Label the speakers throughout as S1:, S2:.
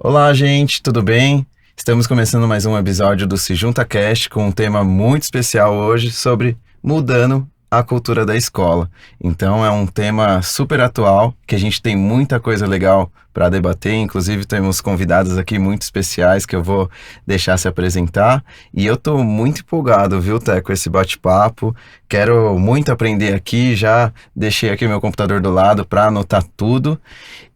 S1: Olá, gente, tudo bem? Estamos começando mais um episódio do Se Junta Cast com um tema muito especial hoje sobre mudando a cultura da escola. Então é um tema super atual, que a gente tem muita coisa legal para debater, inclusive temos convidados aqui muito especiais que eu vou deixar se apresentar. E eu tô muito empolgado, viu, Té, com esse bate-papo. Quero muito aprender aqui, já deixei aqui meu computador do lado para anotar tudo.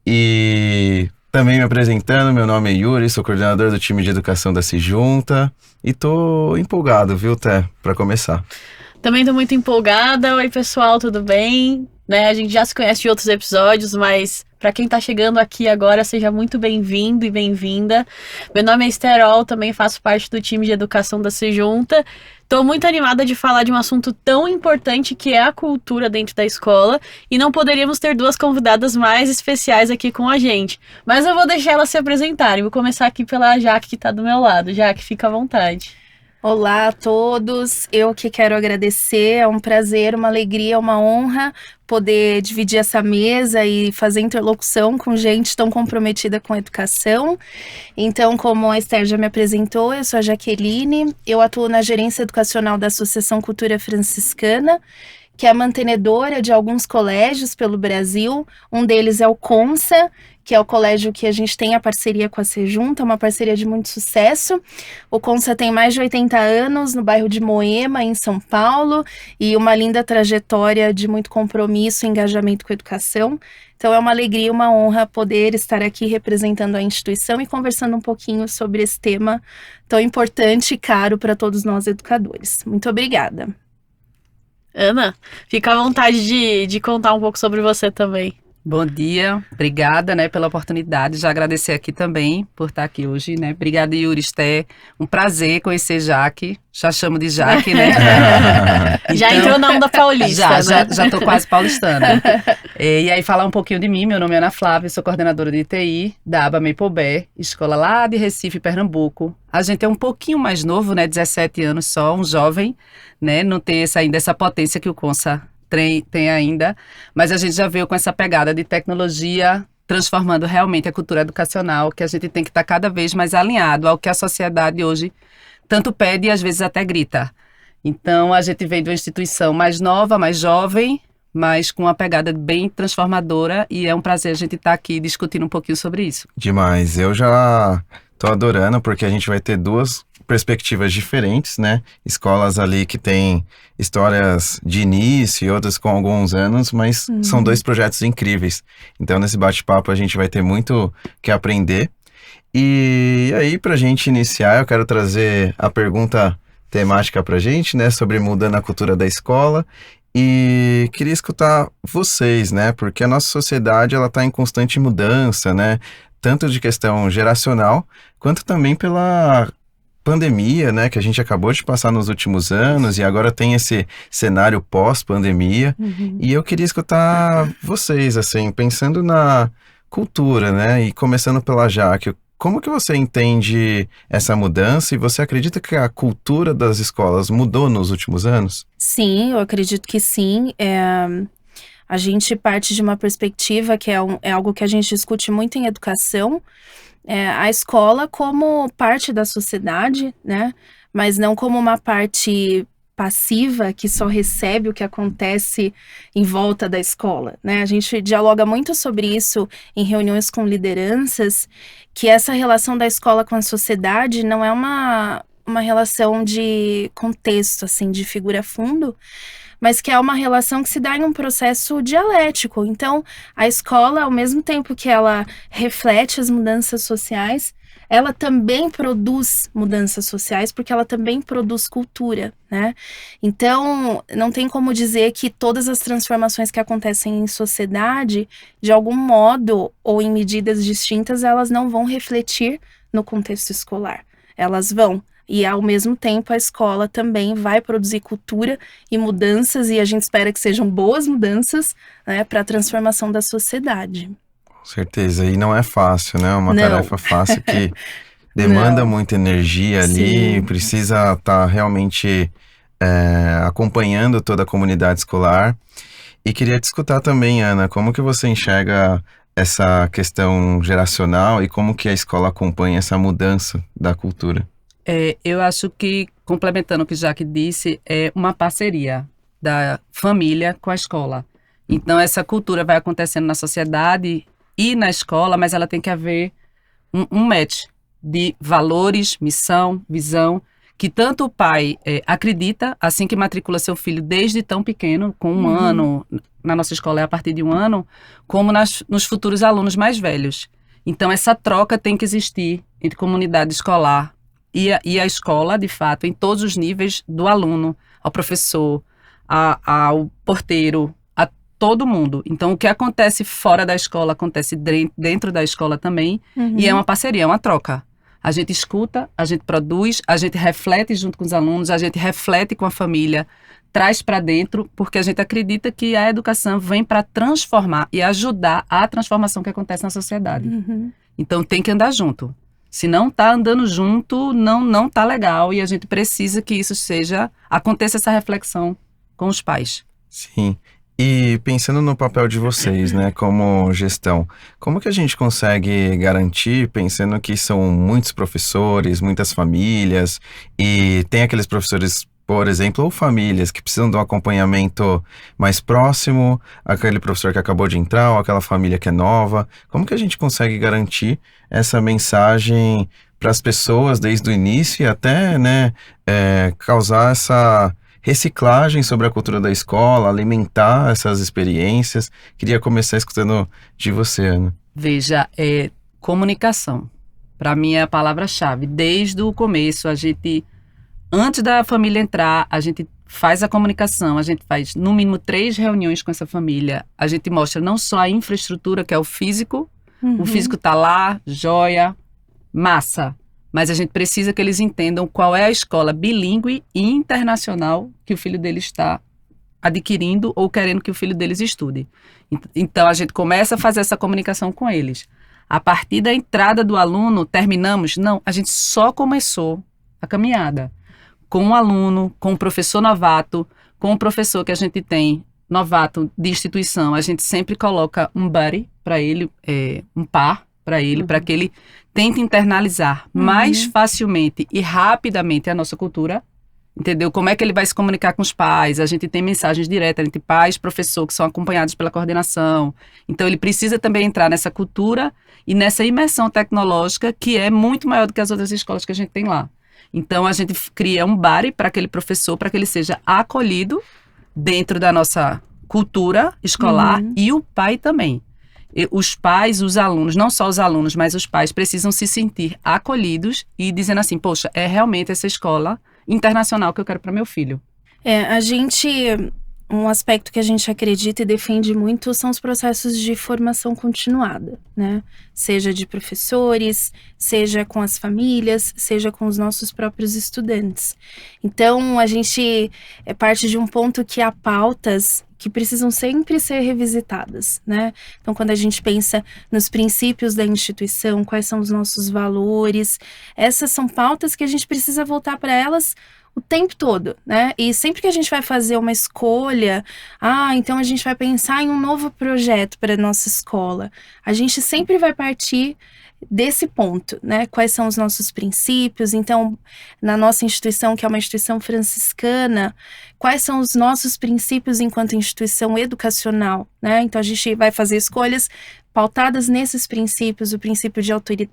S1: E também me apresentando, meu nome é Yuri, sou coordenador do time de educação da Se Junta e tô empolgado, viu, Té, para começar.
S2: Também tô muito empolgada. Oi, pessoal, tudo bem? A gente já se conhece de outros episódios, mas para quem tá chegando aqui agora, seja muito bem-vindo e bem-vinda. Meu nome é Esterol, também faço parte do time de educação da Se Junta. Tô muito animada de falar de um assunto tão importante que é a cultura dentro da escola e não poderíamos ter duas convidadas mais especiais aqui com a gente. Mas eu vou deixar elas se apresentarem. Vou começar aqui pela Jaque, que tá do meu lado. Jaque, fica à vontade.
S3: Olá a todos, eu que quero agradecer, é um prazer, uma alegria, uma honra poder dividir essa mesa e fazer interlocução com gente tão comprometida com a educação. Então, como a Esther já me apresentou, eu sou a Jaqueline, eu atuo na gerência educacional da Associação Cultura Franciscana, que é a mantenedora de alguns colégios pelo Brasil. Um deles é o CONSA, que é o colégio que a gente tem a parceria com a Se Junta, uma parceria de muito sucesso. O CONSA tem mais de 80 anos no bairro de Moema, em São Paulo, e uma linda trajetória de muito compromisso e engajamento com a educação. Então é uma alegria e uma honra poder estar aqui representando a instituição e conversando um pouquinho sobre esse tema tão importante e caro para todos nós educadores. Muito obrigada.
S2: Ana, fica à vontade de contar um pouco sobre você também.
S4: Bom dia, obrigada, pela oportunidade, já agradecer aqui também por estar aqui hoje, Obrigada, Yuri, Esté, um prazer conhecer Jaque, já chamo de Jaque,
S2: Já
S4: então,
S2: entrou na onda paulista,
S4: Já tô quase paulistana. E aí falar um pouquinho de mim, meu nome é Ana Flávia, sou coordenadora de TI da aba Maple escola lá de Recife, Pernambuco. A gente é um pouquinho mais novo, 17 anos só, um jovem, não tem ainda essa potência que o CONSA tem ainda, mas a gente já veio com essa pegada de tecnologia, transformando realmente a cultura educacional, que a gente tem que estar cada vez mais alinhado ao que a sociedade hoje tanto pede e às vezes até grita. Então a gente veio de uma instituição mais nova, mais jovem, mas com uma pegada bem transformadora, e é um prazer a gente estar aqui discutindo um pouquinho sobre isso.
S1: Demais, eu já tô adorando porque a gente vai ter duas perspectivas diferentes, Escolas ali que têm histórias de início e outras com alguns anos, mas são dois projetos incríveis. Então, nesse bate-papo, a gente vai ter muito que aprender. E aí, pra gente iniciar, eu quero trazer a pergunta temática pra gente, sobre mudando a cultura da escola. E queria escutar vocês, porque a nossa sociedade, ela tá em constante mudança, tanto de questão geracional, quanto também pela pandemia, que a gente acabou de passar nos últimos anos, e agora tem esse cenário pós-pandemia. E eu queria escutar vocês, assim, pensando na cultura, e começando pela Jaque, como que você entende essa mudança, e você acredita que a cultura das escolas mudou nos últimos anos?
S3: Sim, eu acredito que sim. A gente parte de uma perspectiva que é algo que a gente discute muito em educação, a escola como parte da sociedade, mas não como uma parte passiva que só recebe o que acontece em volta da escola, A gente dialoga muito sobre isso em reuniões com lideranças, que essa relação da escola com a sociedade não é uma relação de contexto, assim, de figura fundo, mas que é uma relação que se dá em um processo dialético. Então, a escola, ao mesmo tempo que ela reflete as mudanças sociais, ela também produz mudanças sociais, porque ela também produz cultura, Então, não tem como dizer que todas as transformações que acontecem em sociedade, de algum modo ou em medidas distintas, elas não vão refletir no contexto escolar. Elas vão. E, ao mesmo tempo, a escola também vai produzir cultura e mudanças, e a gente espera que sejam boas mudanças, para a transformação da sociedade.
S1: Com certeza, e não é fácil, Uma tarefa fácil que demanda muita energia ali,
S3: Sim.
S1: Precisa estar realmente acompanhando toda a comunidade escolar. E queria te escutar também, Ana, como que você enxerga essa questão geracional e como que a escola acompanha essa mudança da cultura?
S4: Eu acho que, complementando o que Jaque disse, é uma parceria da família com a escola. Então, essa cultura vai acontecendo na sociedade e na escola, mas ela tem que haver um match de valores, missão, visão, que tanto o pai acredita, assim que matricula seu filho desde tão pequeno, com 1 ano, na nossa escola é a partir de 1 ano, como nos futuros alunos mais velhos. Então, essa troca tem que existir entre comunidade escolar e a escola, de fato, em todos os níveis do aluno, ao professor, ao porteiro, a todo mundo. Então, o que acontece fora da escola, acontece dentro da escola também, e é uma parceria, é uma troca. A gente escuta, a gente produz, a gente reflete junto com os alunos, a gente reflete com a família, traz para dentro, porque a gente acredita que a educação vem para transformar e ajudar a transformação que acontece na sociedade. Então, tem que andar junto. Se não está andando junto, não está legal, e a gente precisa que isso aconteça essa reflexão com os pais.
S1: Sim. E pensando no papel de vocês, né, como gestão, como que a gente consegue garantir, pensando que são muitos professores, muitas famílias, e tem aqueles professores, por exemplo, ou famílias que precisam de um acompanhamento mais próximo, aquele professor que acabou de entrar, ou aquela família que é nova, como que a gente consegue garantir essa mensagem para as pessoas desde o início e até, né, causar essa reciclagem sobre a cultura da escola, alimentar essas experiências? Queria começar escutando de você, Ana.
S4: Veja, comunicação. Para mim é a palavra-chave. Desde o começo, antes da família entrar, a gente faz a comunicação, a gente faz no mínimo 3 reuniões com essa família. A gente mostra não só a infraestrutura, que é o físico está lá, joia, massa. Mas a gente precisa que eles entendam qual é a escola bilíngue e internacional que o filho deles está adquirindo ou querendo que o filho deles estude. Então, a gente começa a fazer essa comunicação com eles. A partir da entrada do aluno, terminamos? Não, a gente só começou a caminhada. Com o aluno, com o professor novato, com o professor que a gente tem, novato de instituição, a gente sempre coloca um buddy para ele, um par para ele, para que ele tente internalizar mais facilmente e rapidamente a nossa cultura, entendeu? Como é que ele vai se comunicar com os pais? A gente tem mensagens diretas entre pais e professor que são acompanhados pela coordenação. Então, ele precisa também entrar nessa cultura e nessa imersão tecnológica que é muito maior do que as outras escolas que a gente tem lá. Então, a gente cria um buddy para aquele professor, para que ele seja acolhido dentro da nossa cultura escolar e o pai também. Os pais, os alunos, não só os alunos, mas os pais precisam se sentir acolhidos e dizendo assim, poxa, é realmente essa escola internacional que eu quero para meu filho.
S3: Um aspecto que a gente acredita e defende muito são os processos de formação continuada, né? Seja de professores, seja com as famílias, seja com os nossos próprios estudantes. Então, a gente parte de um ponto que há pautas que precisam sempre ser revisitadas, né? Então, quando a gente pensa nos princípios da instituição, quais são os nossos valores, essas são pautas que a gente precisa voltar para elas o tempo todo, né? E sempre que a gente vai fazer uma escolha, então a gente vai pensar em um novo projeto para a nossa escola, a gente sempre vai partir desse ponto, né? Quais são os nossos princípios? Então, na nossa instituição, que é uma instituição franciscana, quais são os nossos princípios enquanto instituição educacional, né? Então, a gente vai fazer escolhas pautadas nesses princípios, o princípio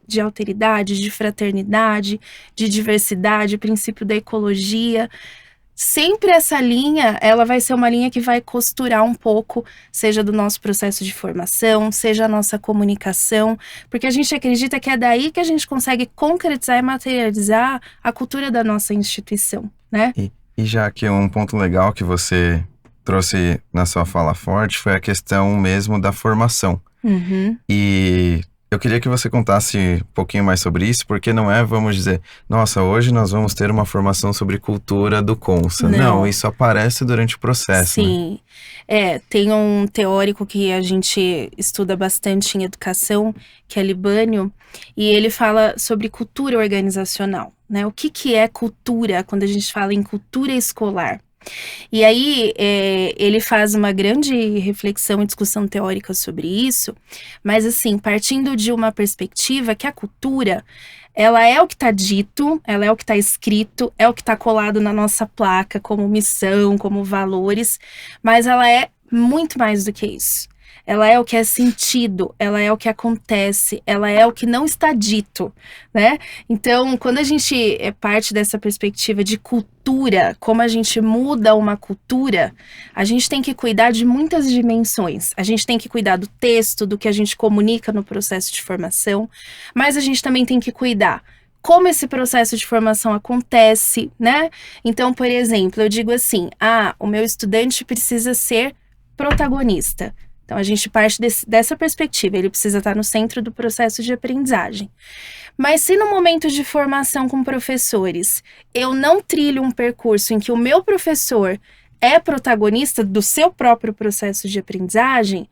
S3: de alteridade, de fraternidade, de diversidade, o princípio da ecologia. Sempre essa linha, ela vai ser uma linha que vai costurar um pouco, seja do nosso processo de formação, seja a nossa comunicação, porque a gente acredita que é daí que a gente consegue concretizar e materializar a cultura da nossa instituição, né?
S1: E já que um ponto legal que você trouxe na sua fala forte foi a questão mesmo da formação. E eu queria que você contasse um pouquinho mais sobre isso, porque não é, vamos dizer, nossa, hoje nós vamos ter uma formação sobre cultura do Consa. Não, isso aparece durante o processo.
S3: Sim, tem um teórico que a gente estuda bastante em educação, que é Libânio, e ele fala sobre cultura organizacional, né? O que é cultura quando a gente fala em cultura escolar? E aí, ele faz uma grande reflexão e discussão teórica sobre isso, mas assim, partindo de uma perspectiva que a cultura, ela é o que está dito, ela é o que está escrito, é o que está colado na nossa placa como missão, como valores, mas ela é muito mais do que isso. Ela é o que é sentido, ela é o que acontece, ela é o que não está dito, né? Então, quando a gente parte dessa perspectiva de cultura, como a gente muda uma cultura, a gente tem que cuidar de muitas dimensões. A gente tem que cuidar do texto, do que a gente comunica no processo de formação, mas a gente também tem que cuidar como esse processo de formação acontece, né? Então, por exemplo, eu digo assim, o meu estudante precisa ser protagonista. Então, a gente parte dessa perspectiva, ele precisa estar no centro do processo de aprendizagem. Mas se no momento de formação com professores, eu não trilho um percurso em que o meu professor é protagonista do seu próprio processo de aprendizagem,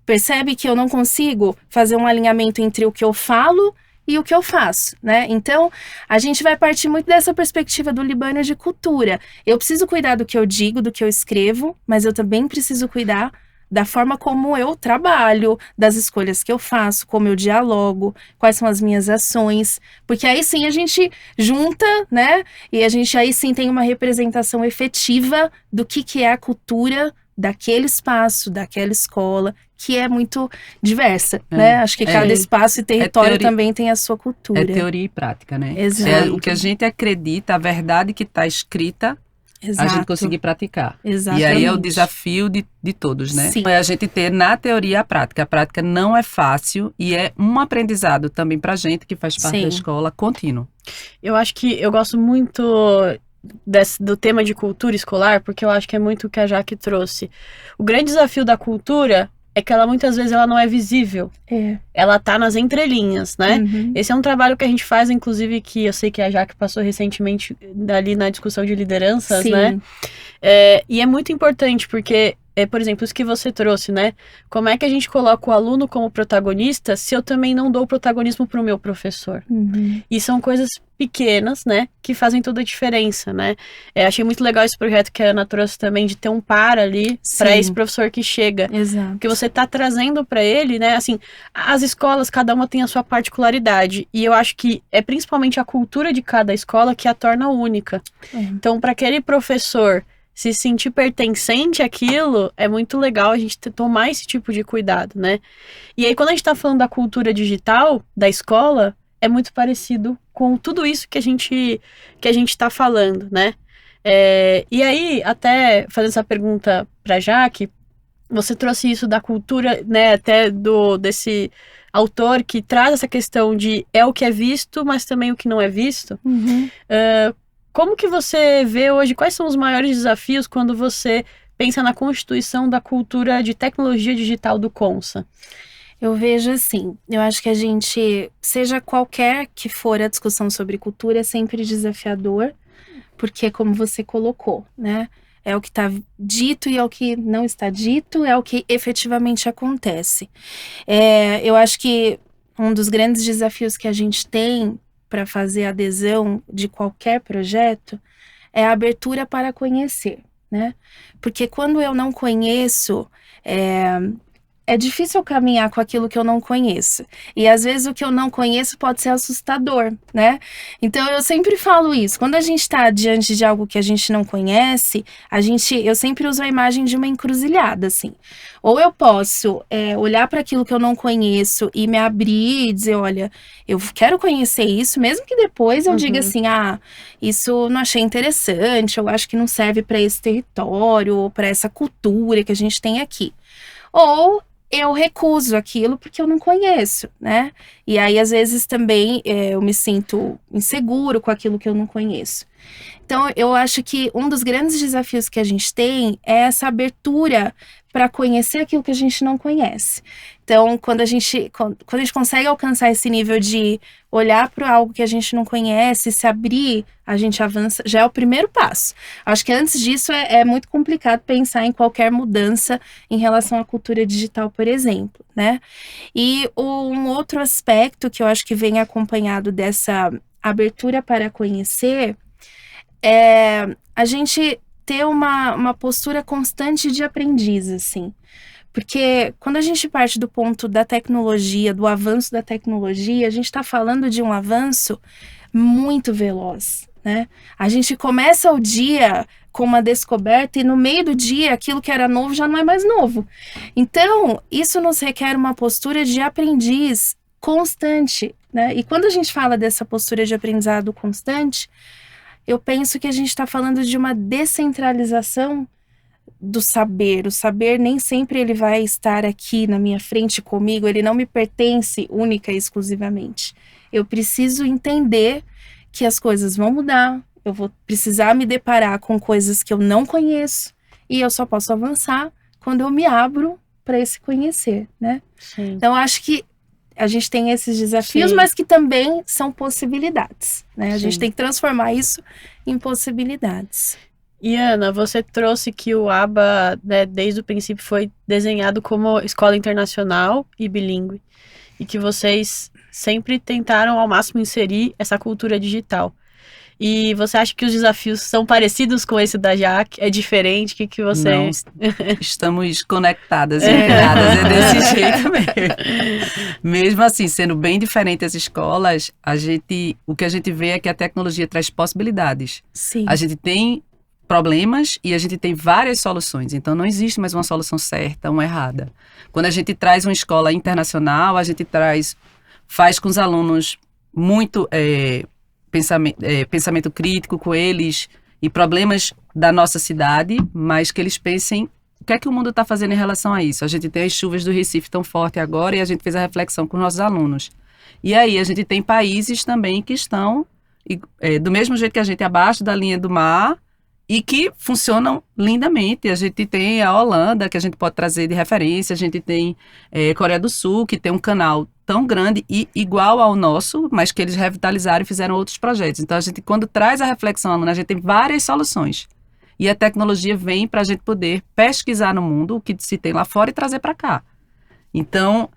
S3: percebe que eu não consigo fazer um alinhamento entre o que eu falo e o que eu faço, né? Então, a gente vai partir muito dessa perspectiva do Libânio de cultura. Eu preciso cuidar do que eu digo, do que eu escrevo, mas eu também preciso cuidar da forma como eu trabalho, das escolhas que eu faço, como eu dialogo, quais são as minhas ações, porque aí sim a gente junta, né? E a gente aí sim tem uma representação efetiva do que é a cultura daquele espaço, daquela escola, que é muito diversa, né? Acho que cada espaço e território também tem a sua cultura.
S4: É teoria e prática, né?
S3: Exato.
S4: O que a gente acredita, a verdade que está escrita,
S3: Exato.
S4: a gente conseguir praticar.
S3: Exatamente.
S4: E aí é o desafio de todos, né?
S3: Sim.
S4: É a gente ter na teoria a prática. A prática não é fácil e é um aprendizado também pra gente que faz parte
S3: Sim.
S4: da escola contínuo.
S2: Eu acho que eu gosto muito do tema de cultura escolar, porque eu acho que é muito o que a Jaque trouxe. O grande desafio da cultura é que ela muitas vezes ela não é visível. Ela tá nas entrelinhas, né?
S3: Uhum.
S2: Esse é um trabalho que a gente faz, inclusive, que eu sei que a Jaque passou recentemente ali na discussão de lideranças,
S3: Sim.
S2: né? E é muito importante, porque, por exemplo, isso que você trouxe, né? Como é que a gente coloca o aluno como protagonista se eu também não dou protagonismo pro meu professor?
S3: Uhum.
S2: E são coisas pequenas, né, que fazem toda a diferença, né? Achei muito legal esse projeto que a Ana trouxe também, de ter um par ali para
S3: Sim.
S2: esse professor que chega.
S3: Exato.
S2: Porque você tá trazendo para ele, né, assim, as escolas, cada uma tem a sua particularidade. E eu acho que é principalmente a cultura de cada escola que a torna única. Então, para aquele professor se sentir pertencente àquilo, é muito legal a gente tomar esse tipo de cuidado, né? E aí, quando a gente tá falando da cultura digital da escola, é muito parecido com tudo isso que a gente tá falando, né? E aí, até fazendo essa pergunta pra Jaque, você trouxe isso da cultura, né, até desse autor que traz essa questão de é o que é visto, mas também o que não é visto.
S3: Uhum.
S2: Como que você vê hoje, quais são os maiores desafios quando você pensa na constituição da cultura de tecnologia digital do Consa?
S3: Eu vejo assim, eu acho que a gente, seja qualquer que for a discussão sobre cultura, é sempre desafiador, porque como você colocou, né? É o que está dito e é o que não está dito, é o que efetivamente acontece. Eu acho que um dos grandes desafios que a gente tem para fazer a adesão de qualquer projeto é a abertura para conhecer, né? Porque quando eu não conheço, é difícil caminhar com aquilo que eu não conheço. E às vezes o que eu não conheço pode ser assustador, né? Então eu sempre falo isso. Quando a gente está diante de algo que a gente não conhece, eu sempre uso a imagem de uma encruzilhada, assim. Ou eu posso olhar para aquilo que eu não conheço e me abrir e dizer, olha, eu quero conhecer isso, mesmo que depois eu diga assim, isso não achei interessante, eu acho que não serve para esse território ou para essa cultura que a gente tem aqui. Ou eu recuso aquilo porque eu não conheço, né? E aí, às vezes, também eu me sinto inseguro com aquilo que eu não conheço. Então, eu acho que um dos grandes desafios que a gente tem é essa abertura para conhecer aquilo que a gente não conhece. Então, quando a gente consegue alcançar esse nível de olhar para algo que a gente não conhece, se abrir, a gente avança, já é o primeiro passo. Acho que antes disso é muito complicado pensar em qualquer mudança em relação à cultura digital, por exemplo, né? E um outro aspecto que eu acho que vem acompanhado dessa abertura para conhecer é a gente ter uma postura constante de aprendiz, assim. Porque quando a gente parte do ponto da tecnologia, do avanço da tecnologia, a gente está falando de um avanço muito veloz, né? A gente começa o dia com uma descoberta e no meio do dia aquilo que era novo já não é mais novo. Então, isso nos requer uma postura de aprendiz constante, né? E quando a gente fala dessa postura de aprendizado constante, eu penso que a gente está falando de uma descentralização do saber. O saber nem sempre ele vai estar aqui na minha frente comigo, ele não me pertence única e exclusivamente. Eu preciso entender que as coisas vão mudar, eu vou precisar me deparar com coisas que eu não conheço e eu só posso avançar quando eu me abro para esse conhecer, né?
S2: Sim.
S3: Então, acho que a gente tem esses desafios,
S2: Sim.
S3: mas que também são possibilidades, né? A gente
S2: Sim.
S3: tem que transformar isso em possibilidades.
S2: E Ana, você trouxe que o ABA, né, desde o princípio foi desenhado como escola internacional e bilíngue, e que vocês sempre tentaram ao máximo inserir essa cultura digital. E você acha que os desafios são parecidos com esse da Jaque? É diferente? O que você...
S4: Não, estamos conectadas e integradas, é desse jeito mesmo. Mesmo assim, sendo bem diferente as escolas, o que a gente vê é que a tecnologia traz possibilidades.
S3: Sim.
S4: A gente tem problemas e a gente tem várias soluções, então não existe mais uma solução certa, uma errada. Quando a gente traz uma escola internacional, a gente faz com os alunos muito pensamento crítico com eles e problemas da nossa cidade, mas que eles pensem o que é que o mundo está fazendo em relação a isso. A gente tem as chuvas do Recife tão forte agora e a gente fez a reflexão com os nossos alunos. E aí a gente tem países também que estão do mesmo jeito que a gente, abaixo da linha do mar, e que funcionam lindamente. A gente tem a Holanda, que a gente pode trazer de referência, a gente tem Coreia do Sul, que tem um canal tão grande e igual ao nosso, mas que eles revitalizaram e fizeram outros projetos. Então, a gente, quando traz a reflexão aluna, a gente tem várias soluções. E a tecnologia vem para a gente poder pesquisar no mundo o que se tem lá fora e trazer para cá. Então,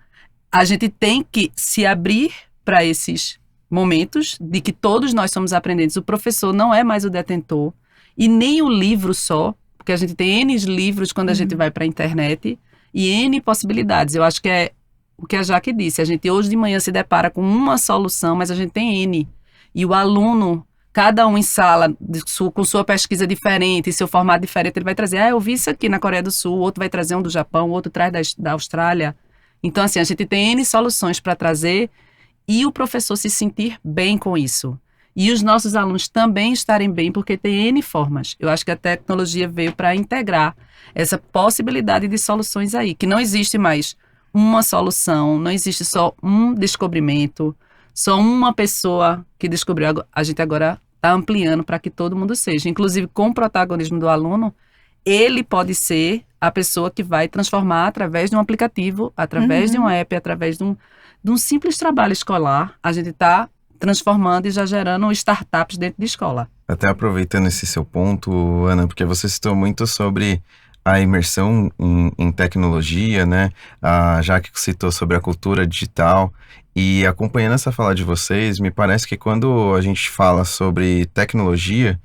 S4: a gente tem que se abrir para esses momentos de que todos nós somos aprendentes. O professor não é mais o detentor, e nem o livro só, porque a gente tem N livros quando a gente vai para a internet e N possibilidades. Eu acho que é o que a Jaque disse. A gente hoje de manhã se depara com uma solução, mas a gente tem N. E o aluno, cada um em sala, com sua pesquisa diferente, seu formato diferente, ele vai trazer, eu vi isso aqui na Coreia do Sul, o outro vai trazer um do Japão, o outro traz da Austrália. Então, assim, a gente tem N soluções para trazer e o professor se sentir bem com isso. E os nossos alunos também estarem bem, porque tem N formas. Eu acho que a tecnologia veio para integrar essa possibilidade de soluções aí, que não existe mais uma solução, não existe só um descobrimento, só uma pessoa que descobriu. A gente agora está ampliando para que todo mundo seja. Inclusive, com o protagonismo do aluno, ele pode ser a pessoa que vai transformar através de um aplicativo, através de um app, através de um simples trabalho escolar. A gente está transformando e já gerando startups dentro de escola.
S1: Até aproveitando esse seu ponto, Ana, porque você citou muito sobre a imersão em tecnologia, né? A Jaque citou sobre a cultura digital. E acompanhando essa fala de vocês, me parece que quando a gente fala sobre tecnologia,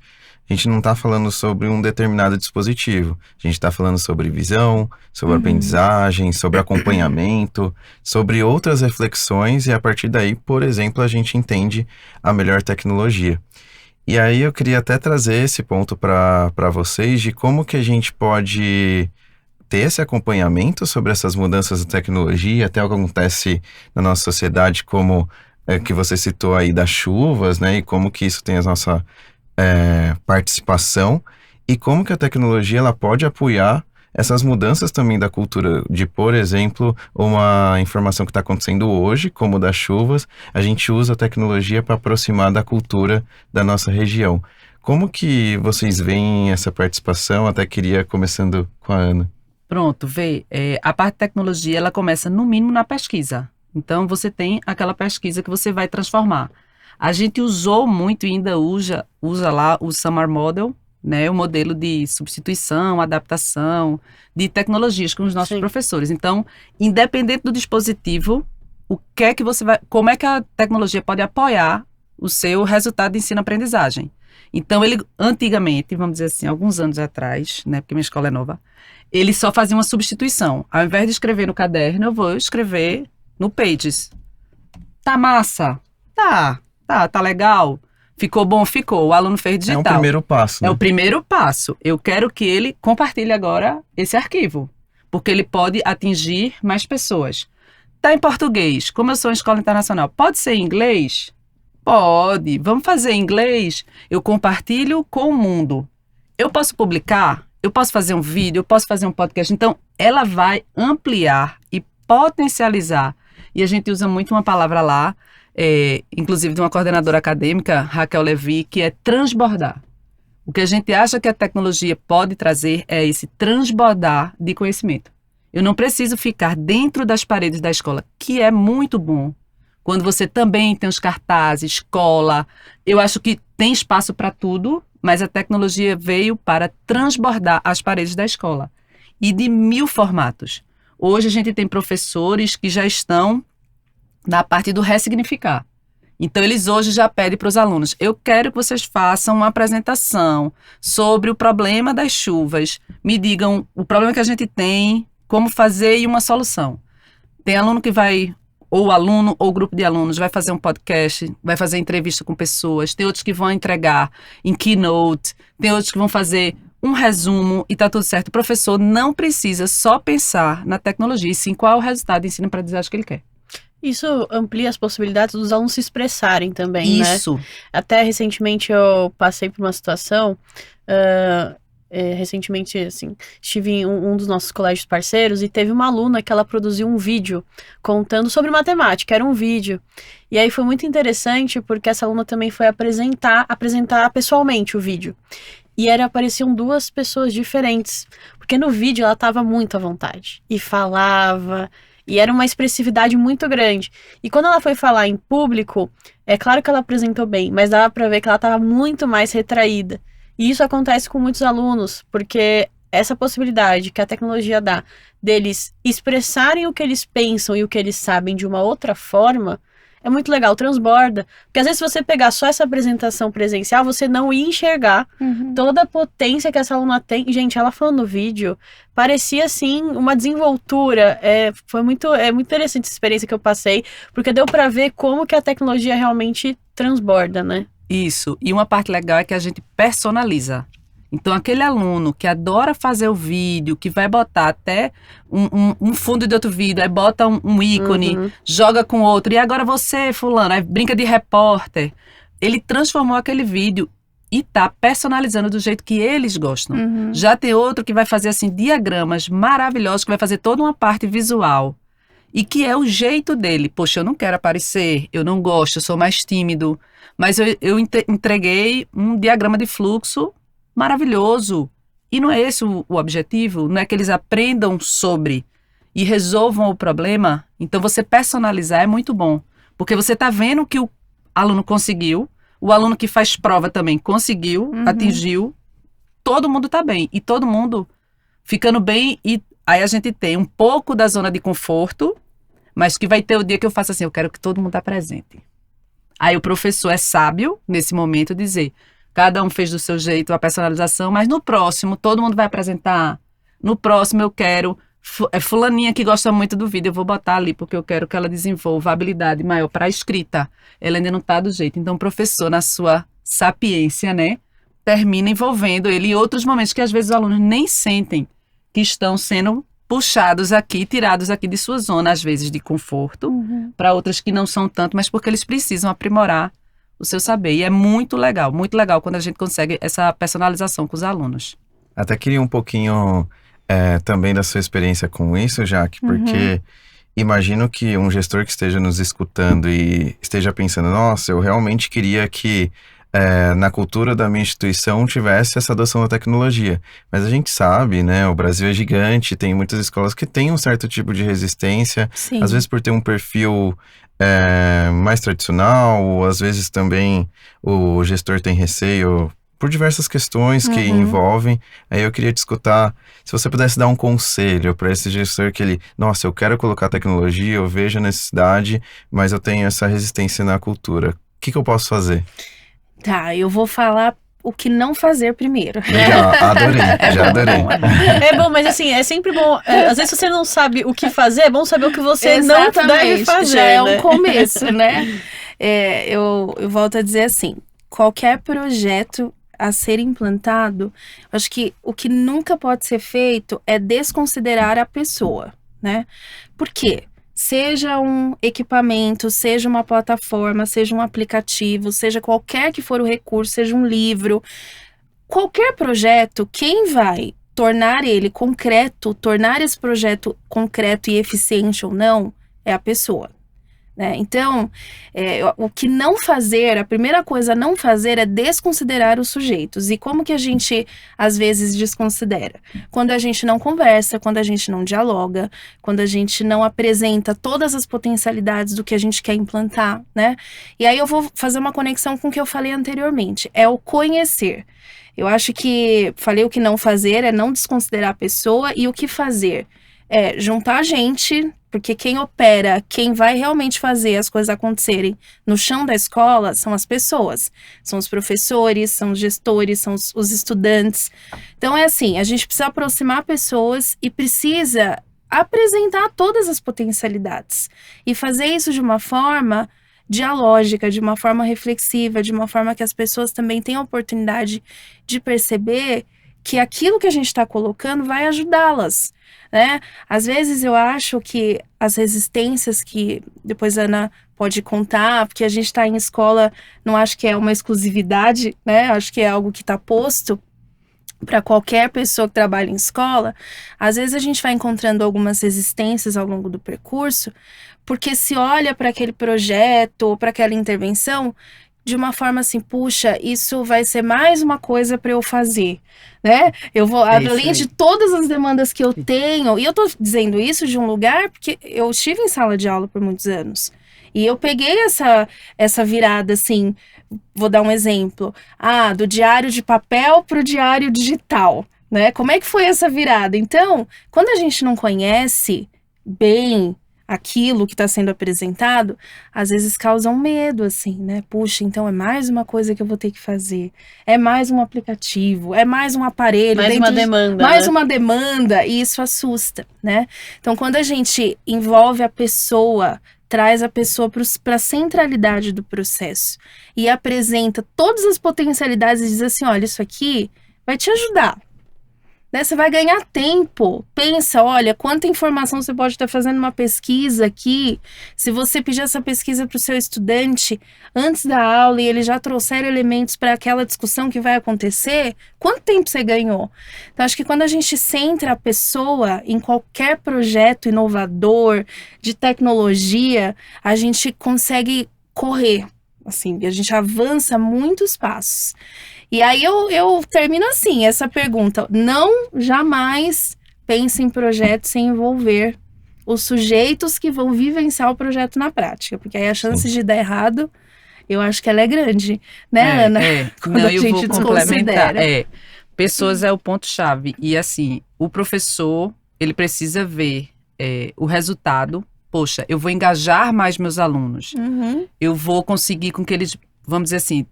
S1: a gente não está falando sobre um determinado dispositivo. A gente está falando sobre visão, sobre aprendizagem, sobre acompanhamento, sobre outras reflexões, e a partir daí, por exemplo, a gente entende a melhor tecnologia. E aí eu queria até trazer esse ponto para vocês de como que a gente pode ter esse acompanhamento sobre essas mudanças da tecnologia, até o que acontece na nossa sociedade, como que você citou aí das chuvas, né? E como que isso tem a nossa participação, e como que a tecnologia ela pode apoiar essas mudanças também da cultura, de, por exemplo, uma informação que está acontecendo hoje, como das chuvas, a gente usa a tecnologia para aproximar da cultura da nossa região. Como que vocês veem essa participação? Até queria, começando com a Ana.
S4: Pronto, a parte de tecnologia, ela começa no mínimo na pesquisa. Então, você tem aquela pesquisa que você vai transformar. A gente usou muito e ainda usa lá o Summer Model, né, o modelo de substituição, adaptação, de tecnologias com os nossos professores. Então, independente do dispositivo, como é que a tecnologia pode apoiar o seu resultado de ensino-aprendizagem. Então, ele, antigamente, vamos dizer assim, alguns anos atrás, né, porque minha escola é nova, ele só fazia uma substituição. Ao invés de escrever no caderno, eu vou escrever no Pages. Tá massa? Tá legal? Ficou bom? Ficou. O aluno fez digital.
S1: É um primeiro passo, né?
S4: É o primeiro passo. Eu quero que ele compartilhe agora esse arquivo, porque ele pode atingir mais pessoas. Tá em português, como eu sou em escola internacional, pode ser em inglês? Pode. Vamos fazer em inglês? Eu compartilho com o mundo. Eu posso publicar? Eu posso fazer um vídeo? Eu posso fazer um podcast? Então, ela vai ampliar e potencializar. E a gente usa muito uma palavra lá, inclusive de uma coordenadora acadêmica, Raquel Levi, que é transbordar. O que a gente acha que a tecnologia pode trazer é esse transbordar de conhecimento. Eu não preciso ficar dentro das paredes da escola, que é muito bom. Quando você também tem os cartazes, cola, eu acho que tem espaço para tudo, mas a tecnologia veio para transbordar as paredes da escola. E de 1000 formatos. Hoje a gente tem professores que já estão na parte do ressignificar. Então, eles hoje já pedem para os alunos, eu quero que vocês façam uma apresentação sobre o problema das chuvas. Me digam o problema que a gente tem, como fazer e uma solução. Tem aluno que vai, ou aluno ou grupo de alunos, vai fazer um podcast, vai fazer entrevista com pessoas. Tem outros que vão entregar em keynote, tem outros que vão fazer um resumo e tá tudo certo. O professor não precisa só pensar na tecnologia, e sim qual é o resultado de ensino-aprendizagem que ele quer.
S2: Isso amplia as possibilidades dos alunos se expressarem também, né?
S4: Isso.
S2: Até recentemente eu passei por uma situação, recentemente, assim, estive em um dos nossos colégios parceiros e teve uma aluna que ela produziu um vídeo contando sobre matemática, era um vídeo. E aí foi muito interessante porque essa aluna também foi apresentar pessoalmente o vídeo. E apareciam 2 pessoas diferentes, porque no vídeo ela estava muito à vontade e falava... E era uma expressividade muito grande. E quando ela foi falar em público, é claro que ela apresentou bem, mas dava pra ver que ela estava muito mais retraída. E isso acontece com muitos alunos, porque essa possibilidade que a tecnologia dá deles expressarem o que eles pensam e o que eles sabem de uma outra forma, é muito legal, transborda. Porque às vezes se você pegar só essa apresentação presencial, você não ia enxergar toda a potência que essa aluna tem. E, gente, ela falando no vídeo, parecia, assim, uma desenvoltura. Foi muito interessante essa experiência que eu passei, porque deu pra ver como que a tecnologia realmente transborda, né?
S4: Isso. E uma parte legal é que a gente personaliza. Então, aquele aluno que adora fazer o vídeo, que vai botar até um fundo de outro vídeo, aí bota um ícone, joga com outro, e agora você, fulano, aí brinca de repórter. Ele transformou aquele vídeo e tá personalizando do jeito que eles gostam. Já tem outro que vai fazer, assim, diagramas maravilhosos, que vai fazer toda uma parte visual. E que é o jeito dele. Poxa, eu não quero aparecer, eu não gosto, eu sou mais tímido. Mas eu entreguei um diagrama de fluxo maravilhoso. E não é esse o objetivo? Não é que eles aprendam sobre e resolvam o problema? Então, você personalizar é muito bom. Porque você está vendo que o aluno conseguiu, o aluno que faz prova também conseguiu, atingiu, todo mundo está bem. E todo mundo ficando bem. E aí a gente tem um pouco da zona de conforto, mas que vai ter o dia que eu faço assim, eu quero que todo mundo está presente. Aí o professor é sábio, nesse momento, dizer... Cada um fez do seu jeito a personalização, mas no próximo, todo mundo vai apresentar. No próximo, eu quero... Fulaninha que gosta muito do vídeo, eu vou botar ali, porque eu quero que ela desenvolva habilidade maior para a escrita. Ela ainda não está do jeito. Então, o professor, na sua sapiência, né, termina envolvendo ele em outros momentos que, às vezes, os alunos nem sentem que estão sendo puxados aqui, tirados aqui de sua zona, às vezes, de conforto, para outras que não são tanto, mas porque eles precisam aprimorar o seu saber. E é muito legal quando a gente consegue essa personalização com os alunos.
S1: Até queria um pouquinho também da sua experiência com isso, Jaque, porque imagino que um gestor que esteja nos escutando e esteja pensando, nossa, eu realmente queria que na cultura da minha instituição tivesse essa adoção da tecnologia. Mas a gente sabe, né, o Brasil é gigante, tem muitas escolas que têm um certo tipo de resistência,
S3: Sim.
S1: às vezes por ter um perfil mais tradicional, ou às vezes também o gestor tem receio por diversas questões que envolvem. Aí eu queria te escutar, se você pudesse dar um conselho para esse gestor que ele, nossa, eu quero colocar tecnologia, eu vejo a necessidade, mas eu tenho essa resistência na cultura. O que eu posso fazer?
S3: Tá, eu vou falar o que não fazer primeiro.
S1: Legal, adorei, já adorei.
S2: É bom, mas assim, é sempre bom. Às vezes você não sabe o que fazer, é bom saber o que você não deve fazer.
S3: Já é
S2: né?
S3: um começo, né? Eu volto a dizer assim, qualquer projeto a ser implantado, acho que o que nunca pode ser feito é desconsiderar a pessoa, né? Por quê? Seja um equipamento, seja uma plataforma, seja um aplicativo, seja qualquer que for o recurso, seja um livro, qualquer projeto, quem vai tornar ele concreto, tornar esse projeto concreto e eficiente ou não, é a pessoa. Né? Então, o que não fazer, a primeira coisa a não fazer é desconsiderar os sujeitos. E como que a gente, às vezes, desconsidera? Quando a gente não conversa, quando a gente não dialoga, quando a gente não apresenta todas as potencialidades do que a gente quer implantar, né? E aí eu vou fazer uma conexão com o que eu falei anteriormente, é o conhecer. Eu acho que, falei o que não fazer é não desconsiderar a pessoa, e o que fazer é juntar gente, porque quem opera, quem vai realmente fazer as coisas acontecerem no chão da escola são as pessoas. São os professores, são os gestores, são os estudantes. Então é assim, a gente precisa aproximar pessoas e precisa apresentar todas as potencialidades. E fazer isso de uma forma dialógica, de uma forma reflexiva, de uma forma que as pessoas também tenham a oportunidade de perceber que aquilo que a gente está colocando vai ajudá-las, né? Às vezes eu acho que as resistências que depois a Ana pode contar, porque a gente está em escola, não acho que é uma exclusividade, né? Acho que é algo que está posto para qualquer pessoa que trabalha em escola. Às vezes a gente vai encontrando algumas resistências ao longo do percurso, porque se olha para aquele projeto ou para aquela intervenção de uma forma assim, puxa, isso vai ser mais uma coisa para eu fazer, né? Eu vou, além de todas as demandas que eu tenho, e eu tô dizendo isso de um lugar porque eu estive em sala de aula por muitos anos, e eu peguei essa virada, assim, vou dar um exemplo, do diário de papel para o diário digital, né? Como é que foi essa virada? Então, quando a gente não conhece bem aquilo que está sendo apresentado, às vezes causa um medo, assim, né? Puxa, então é mais uma coisa que eu vou ter que fazer. É mais um aplicativo, é mais um aparelho.
S2: Mais uma demanda.
S3: Mais uma demanda, e isso assusta, né? Então, quando a gente envolve a pessoa, traz a pessoa para a centralidade do processo e apresenta todas as potencialidades e diz assim, olha, isso aqui vai te ajudar. Né, você vai ganhar tempo. Pensa, olha, quanta informação você pode estar fazendo uma pesquisa aqui. Se você pedir essa pesquisa para o seu estudante antes da aula e ele já trouxer elementos para aquela discussão que vai acontecer, quanto tempo você ganhou? Então, acho que quando a gente centra a pessoa em qualquer projeto inovador, de tecnologia, a gente consegue correr. Assim, a gente avança muitos passos. E aí eu termino assim, essa pergunta. Não jamais pense em projetos sem envolver os sujeitos que vão vivenciar o projeto na prática. Porque aí a chance de dar errado, eu acho que ela é grande. Né, Ana?
S4: Quando a gente vou complementar. Pessoas é o ponto-chave. E assim, o professor, ele precisa ver o resultado. Poxa, eu vou engajar mais meus alunos.
S3: Uhum.
S4: Eu vou conseguir com que eles, vamos dizer assim,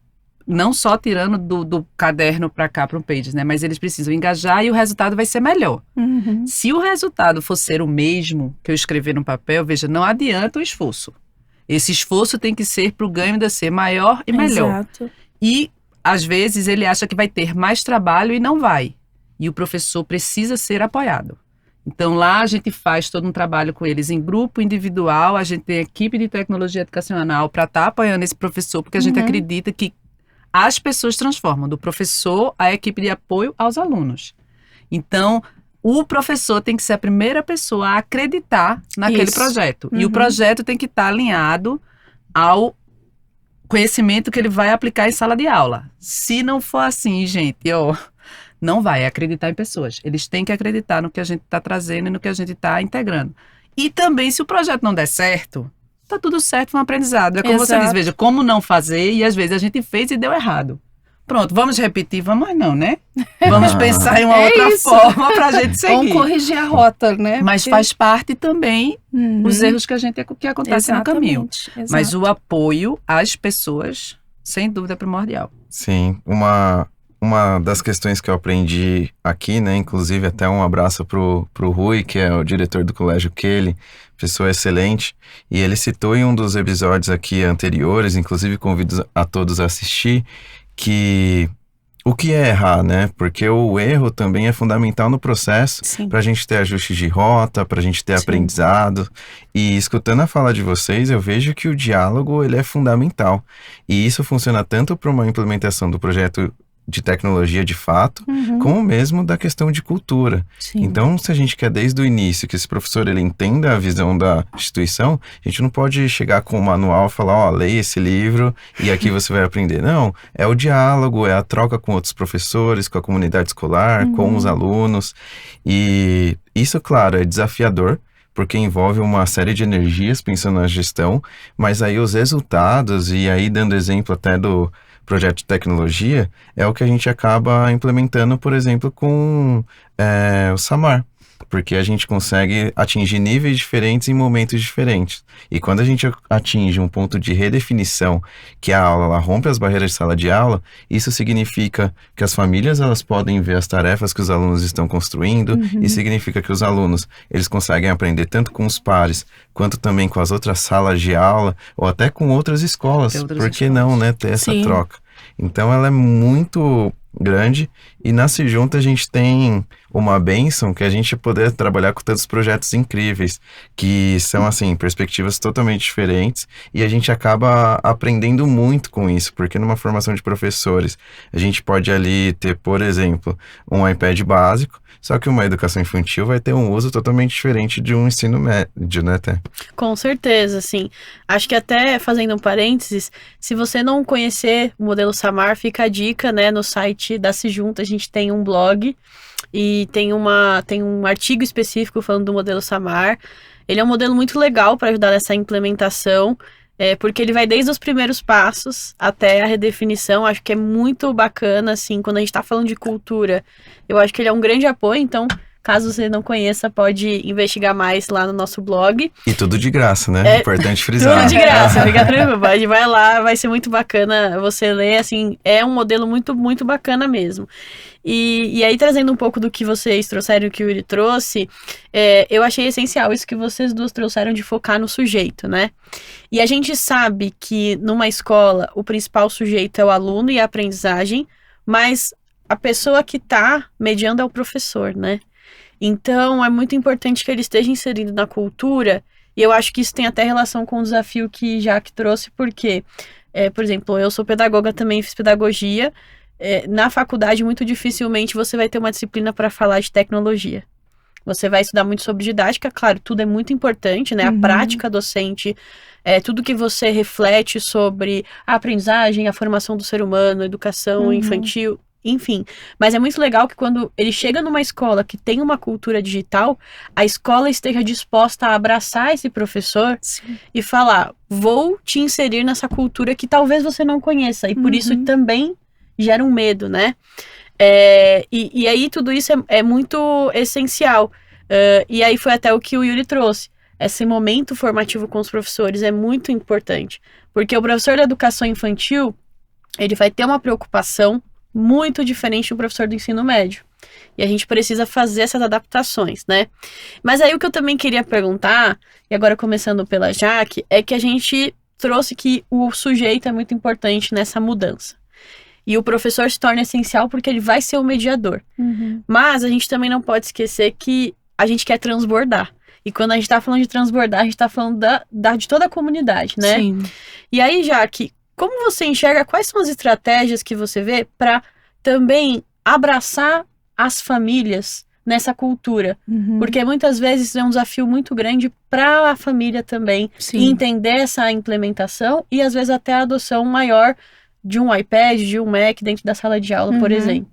S4: não só tirando do caderno para cá, para um Pages, né? Mas eles precisam engajar e o resultado vai ser melhor.
S3: Uhum.
S4: Se o resultado for ser o mesmo que eu escrever no papel, veja, não adianta o esforço. Esse esforço tem que ser para o ganho ainda ser maior e melhor.
S3: Exato.
S4: E, às vezes, ele acha que vai ter mais trabalho e não vai. E o professor precisa ser apoiado. Então, lá a gente faz todo um trabalho com eles em grupo, individual, a gente tem equipe de tecnologia educacional para estar apoiando esse professor, porque a gente acredita que as pessoas transformam, do professor à equipe de apoio aos alunos. Então, o professor tem que ser a primeira pessoa a acreditar naquele projeto. E o projeto tem que estar alinhado ao conhecimento que ele vai aplicar em sala de aula. Se não for assim, gente, não vai acreditar em pessoas. Eles têm que acreditar no que a gente está trazendo e no que a gente está integrando. E também, se o projeto não der certo, tá tudo certo, foi um aprendizado. É como você diz, veja, como não fazer, e às vezes a gente fez e deu errado. Pronto, vamos repetir, vamos não, né? Vamos pensar em uma outra forma pra gente seguir.
S3: Vamos corrigir a rota, né?
S4: Mas faz parte também os erros que acontecem no caminho. Mas o apoio às pessoas, sem dúvida, é primordial.
S1: Sim, uma das questões que eu aprendi aqui, né, inclusive até um abraço pro Rui, que é o diretor do Colégio Kelly, pessoa excelente, e ele citou em um dos episódios aqui anteriores, inclusive convido a todos a assistir, que o que é errar, né? Porque o erro também é fundamental no processo para a gente ter ajuste de rota, para a gente ter aprendizado. E escutando a fala de vocês, eu vejo que o diálogo ele é fundamental. E isso funciona tanto para uma implementação do projeto de tecnologia de fato, como mesmo da questão de cultura.
S3: Sim.
S1: Então, se a gente quer desde o início que esse professor ele entenda a visão da instituição, a gente não pode chegar com um manual e falar, ó, leia esse livro e aqui você vai aprender. Não, é o diálogo, é a troca com outros professores, com a comunidade escolar, com os alunos. E isso, claro, é desafiador, porque envolve uma série de energias pensando na gestão, mas aí os resultados, e aí dando exemplo até do projeto de tecnologia, é o que a gente acaba implementando, por exemplo, com o Samar, porque a gente consegue atingir níveis diferentes em momentos diferentes. E quando a gente atinge um ponto de redefinição, que a aula ela rompe as barreiras de sala de aula, isso significa que as famílias elas podem ver as tarefas que os alunos estão construindo, e significa que os alunos eles conseguem aprender tanto com os pares, quanto também com as outras salas de aula, ou até com outras escolas. Por que não, né, ter essa troca? Então ela é muito grande, e na Se Junta a gente tem uma bênção que a gente poder trabalhar com tantos projetos incríveis, que são assim, perspectivas totalmente diferentes, e a gente acaba aprendendo muito com isso, porque numa formação de professores, a gente pode ali ter, por exemplo, um iPad básico, só que uma educação infantil vai ter um uso totalmente diferente de um ensino médio, né, Té?
S2: Com certeza, sim. Acho que até fazendo um parênteses, se você não conhecer o modelo Samar, fica a dica, né, no site da Se Junta, a gente tem um blog e tem um artigo específico falando do modelo Samar. Ele é um modelo muito legal para ajudar nessa implementação, porque ele vai desde os primeiros passos até a redefinição. Acho que é muito bacana, assim, quando a gente está falando de cultura. Eu acho que ele é um grande apoio, então, caso você não conheça, pode investigar mais lá no nosso blog.
S1: E tudo de graça, né? Importante frisar.
S2: Tudo de graça, fica tranquilo. Vai lá, vai ser muito bacana você ler, assim, é um modelo muito, muito bacana mesmo. E aí, trazendo um pouco do que vocês trouxeram, que o Yuri trouxe, eu achei essencial isso que vocês duas trouxeram de focar no sujeito, né? E a gente sabe que numa escola, o principal sujeito é o aluno e a aprendizagem, mas a pessoa que está mediando é o professor, né? Então, é muito importante que ele esteja inserido na cultura, e eu acho que isso tem até relação com o desafio que Jaque trouxe, porque, por exemplo, eu sou pedagoga também, fiz pedagogia. Na faculdade, muito dificilmente você vai ter uma disciplina para falar de tecnologia. Você vai estudar muito sobre didática, claro, tudo é muito importante, né? A prática docente, tudo que você reflete sobre a aprendizagem, a formação do ser humano, a educação infantil, enfim. Mas é muito legal que quando ele chega numa escola que tem uma cultura digital, a escola esteja disposta a abraçar esse professor e falar, vou te inserir nessa cultura que talvez você não conheça, e por isso também gera um medo, né? E aí tudo isso é muito essencial. E aí foi até o que o Yuri trouxe. Esse momento formativo com os professores é muito importante. Porque o professor da educação infantil, ele vai ter uma preocupação muito diferente do professor do ensino médio. E a gente precisa fazer essas adaptações, né? Mas aí o que eu também queria perguntar, e agora começando pela Jaque, é que a gente trouxe que o sujeito é muito importante nessa mudança. E o professor se torna essencial porque ele vai ser o mediador. Mas a gente também não pode esquecer que a gente quer transbordar. E quando a gente tá falando de transbordar, a gente tá falando de toda a comunidade, né?
S3: Sim.
S2: E aí, Jaque, como você enxerga, quais são as estratégias que você vê para também abraçar as famílias nessa cultura? Porque muitas vezes é um desafio muito grande para a família também entender essa implementação e às vezes até a adoção maior de um iPad, de um Mac dentro da sala de aula, por exemplo.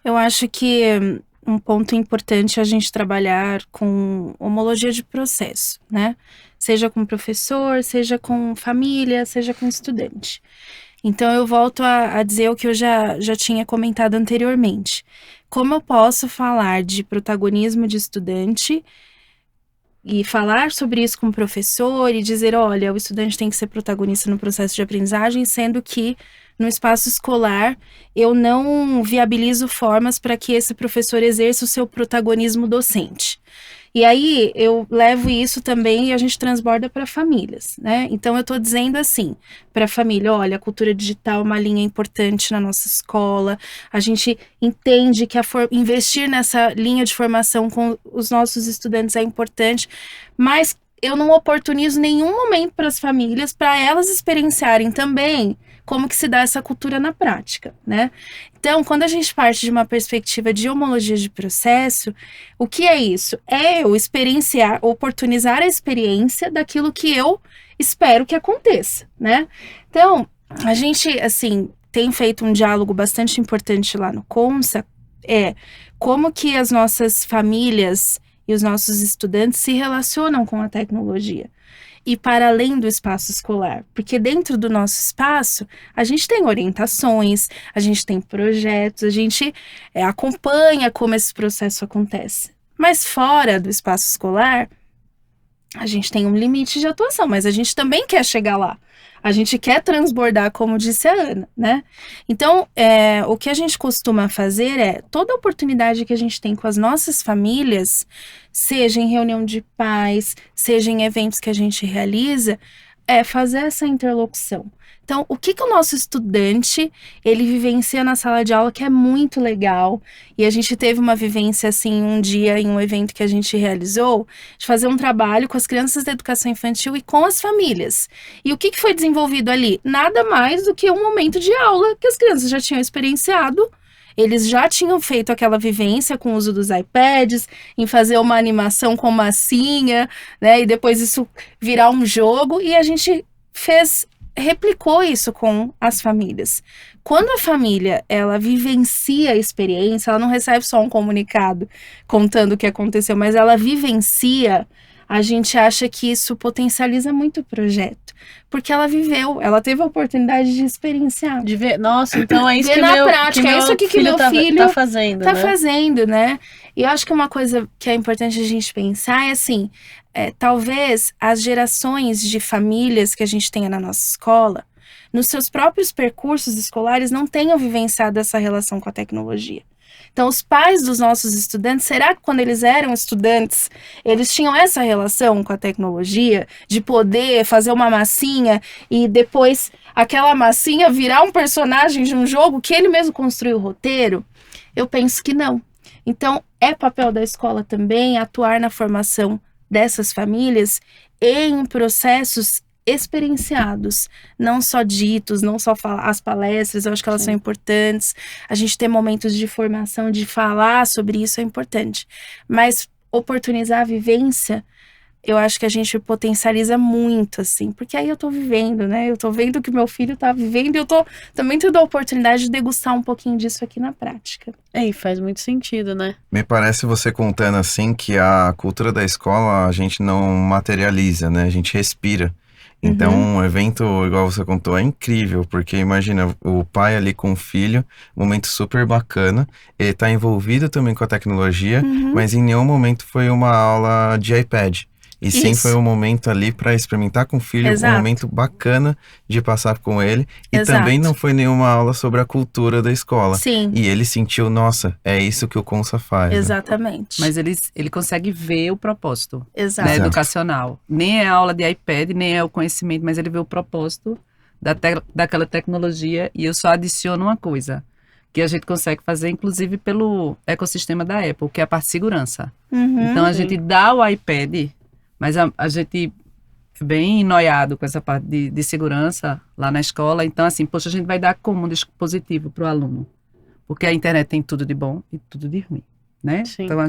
S3: Eu acho que um ponto importante é a gente trabalhar com homologia de processo, né? Seja com professor, seja com família, seja com estudante. Então, eu volto a dizer o que eu já tinha comentado anteriormente. Como eu posso falar de protagonismo de estudante e falar sobre isso com o professor e dizer, olha, o estudante tem que ser protagonista no processo de aprendizagem, sendo que no espaço escolar eu não viabilizo formas para que esse professor exerça o seu protagonismo docente. E aí eu levo isso também e a gente transborda para famílias, né? Então eu estou dizendo assim, para a família, olha, a cultura digital é uma linha importante na nossa escola, a gente entende que investir nessa linha de formação com os nossos estudantes é importante, mas eu não oportunizo nenhum momento para as famílias, para elas experienciarem também como que se dá essa cultura na prática, né? Então, quando a gente parte de uma perspectiva de homologia de processo, o que é isso? É eu oportunizar a experiência daquilo que eu espero que aconteça, né? Então, a gente, assim, tem feito um diálogo bastante importante lá no Consa, como que as nossas famílias e os nossos estudantes se relacionam com a tecnologia. E para além do espaço escolar, porque dentro do nosso espaço a gente tem orientações, a gente tem projetos, a gente acompanha como esse processo acontece. Mas fora do espaço escolar, a gente tem um limite de atuação, mas a gente também quer chegar lá. A gente quer transbordar, como disse a Ana, né? Então, o que a gente costuma fazer é, toda oportunidade que a gente tem com as nossas famílias, seja em reunião de pais, seja em eventos que a gente realiza, é fazer essa interlocução. Então, o que o nosso estudante, ele vivencia na sala de aula, que é muito legal. E a gente teve uma vivência, assim, um dia em um evento que a gente realizou, de fazer um trabalho com as crianças da educação infantil e com as famílias. E o que foi desenvolvido ali? Nada mais do que um momento de aula que as crianças já tinham experienciado. Eles já tinham feito aquela vivência com o uso dos iPads, em fazer uma animação com massinha, né? E depois isso virar um jogo. E a gente replicou isso com as famílias. Quando a família, ela vivencia a experiência, ela não recebe só um comunicado contando o que aconteceu, mas ela vivencia, a gente acha que isso potencializa muito o projeto. Porque ela viveu, ela teve a oportunidade de experienciar.
S2: De ver, nossa, então é isso
S3: ver
S2: que
S3: na
S2: meu,
S3: prática, é isso que meu filho
S2: tá fazendo,
S3: tá
S2: né?
S3: fazendo, né? E eu acho que uma coisa que é importante a gente pensar é assim, talvez as gerações de famílias que a gente tenha na nossa escola, nos seus próprios percursos escolares, não tenham vivenciado essa relação com a tecnologia. Então, os pais dos nossos estudantes, será que quando eles eram estudantes, eles tinham essa relação com a tecnologia, de poder fazer uma massinha e depois aquela massinha virar um personagem de um jogo que ele mesmo construiu o roteiro? Eu penso que não. Então, é papel da escola também atuar na formação dessas famílias em processos experienciados, não só ditos, não só as palestras, eu acho que elas são importantes, a gente ter momentos de formação, de falar sobre isso é importante, mas oportunizar a vivência, eu acho que a gente potencializa muito, assim, porque aí eu tô vivendo, né, eu tô vendo que meu filho tá vivendo e eu tô também tendo a oportunidade de degustar um pouquinho disso aqui na prática.
S2: E faz muito sentido, né?
S1: Me parece você contando assim que a cultura da escola a gente não materializa, né, a gente respira. Então, um evento, igual você contou, é incrível, porque imagina o pai ali com o filho, um momento super bacana, ele tá envolvido também com a tecnologia, mas em nenhum momento foi uma aula de iPad. E sim, foi um momento ali para experimentar com o filho,
S3: Exato.
S1: um momento bacana de passar com ele. E
S3: Exato.
S1: também não foi nenhuma aula sobre a cultura da escola.
S3: Sim.
S1: E ele sentiu, nossa, é isso que o Consa faz.
S3: Exatamente.
S4: Mas ele consegue ver o propósito,
S3: Exato.
S4: né,
S1: Exato.
S4: educacional. Nem é aula de iPad, nem é o conhecimento, mas ele vê o propósito daquela tecnologia. E eu só adiciono uma coisa, que a gente consegue fazer, inclusive, pelo ecossistema da Apple, que é a parte de segurança. Então, a gente dá o iPad, mas a gente é bem noiado com essa parte de segurança lá na escola. Então, assim, poxa, a gente vai dar como um dispositivo para o aluno. Porque a internet tem tudo de bom e tudo de ruim, né?
S2: Sim.
S4: Então,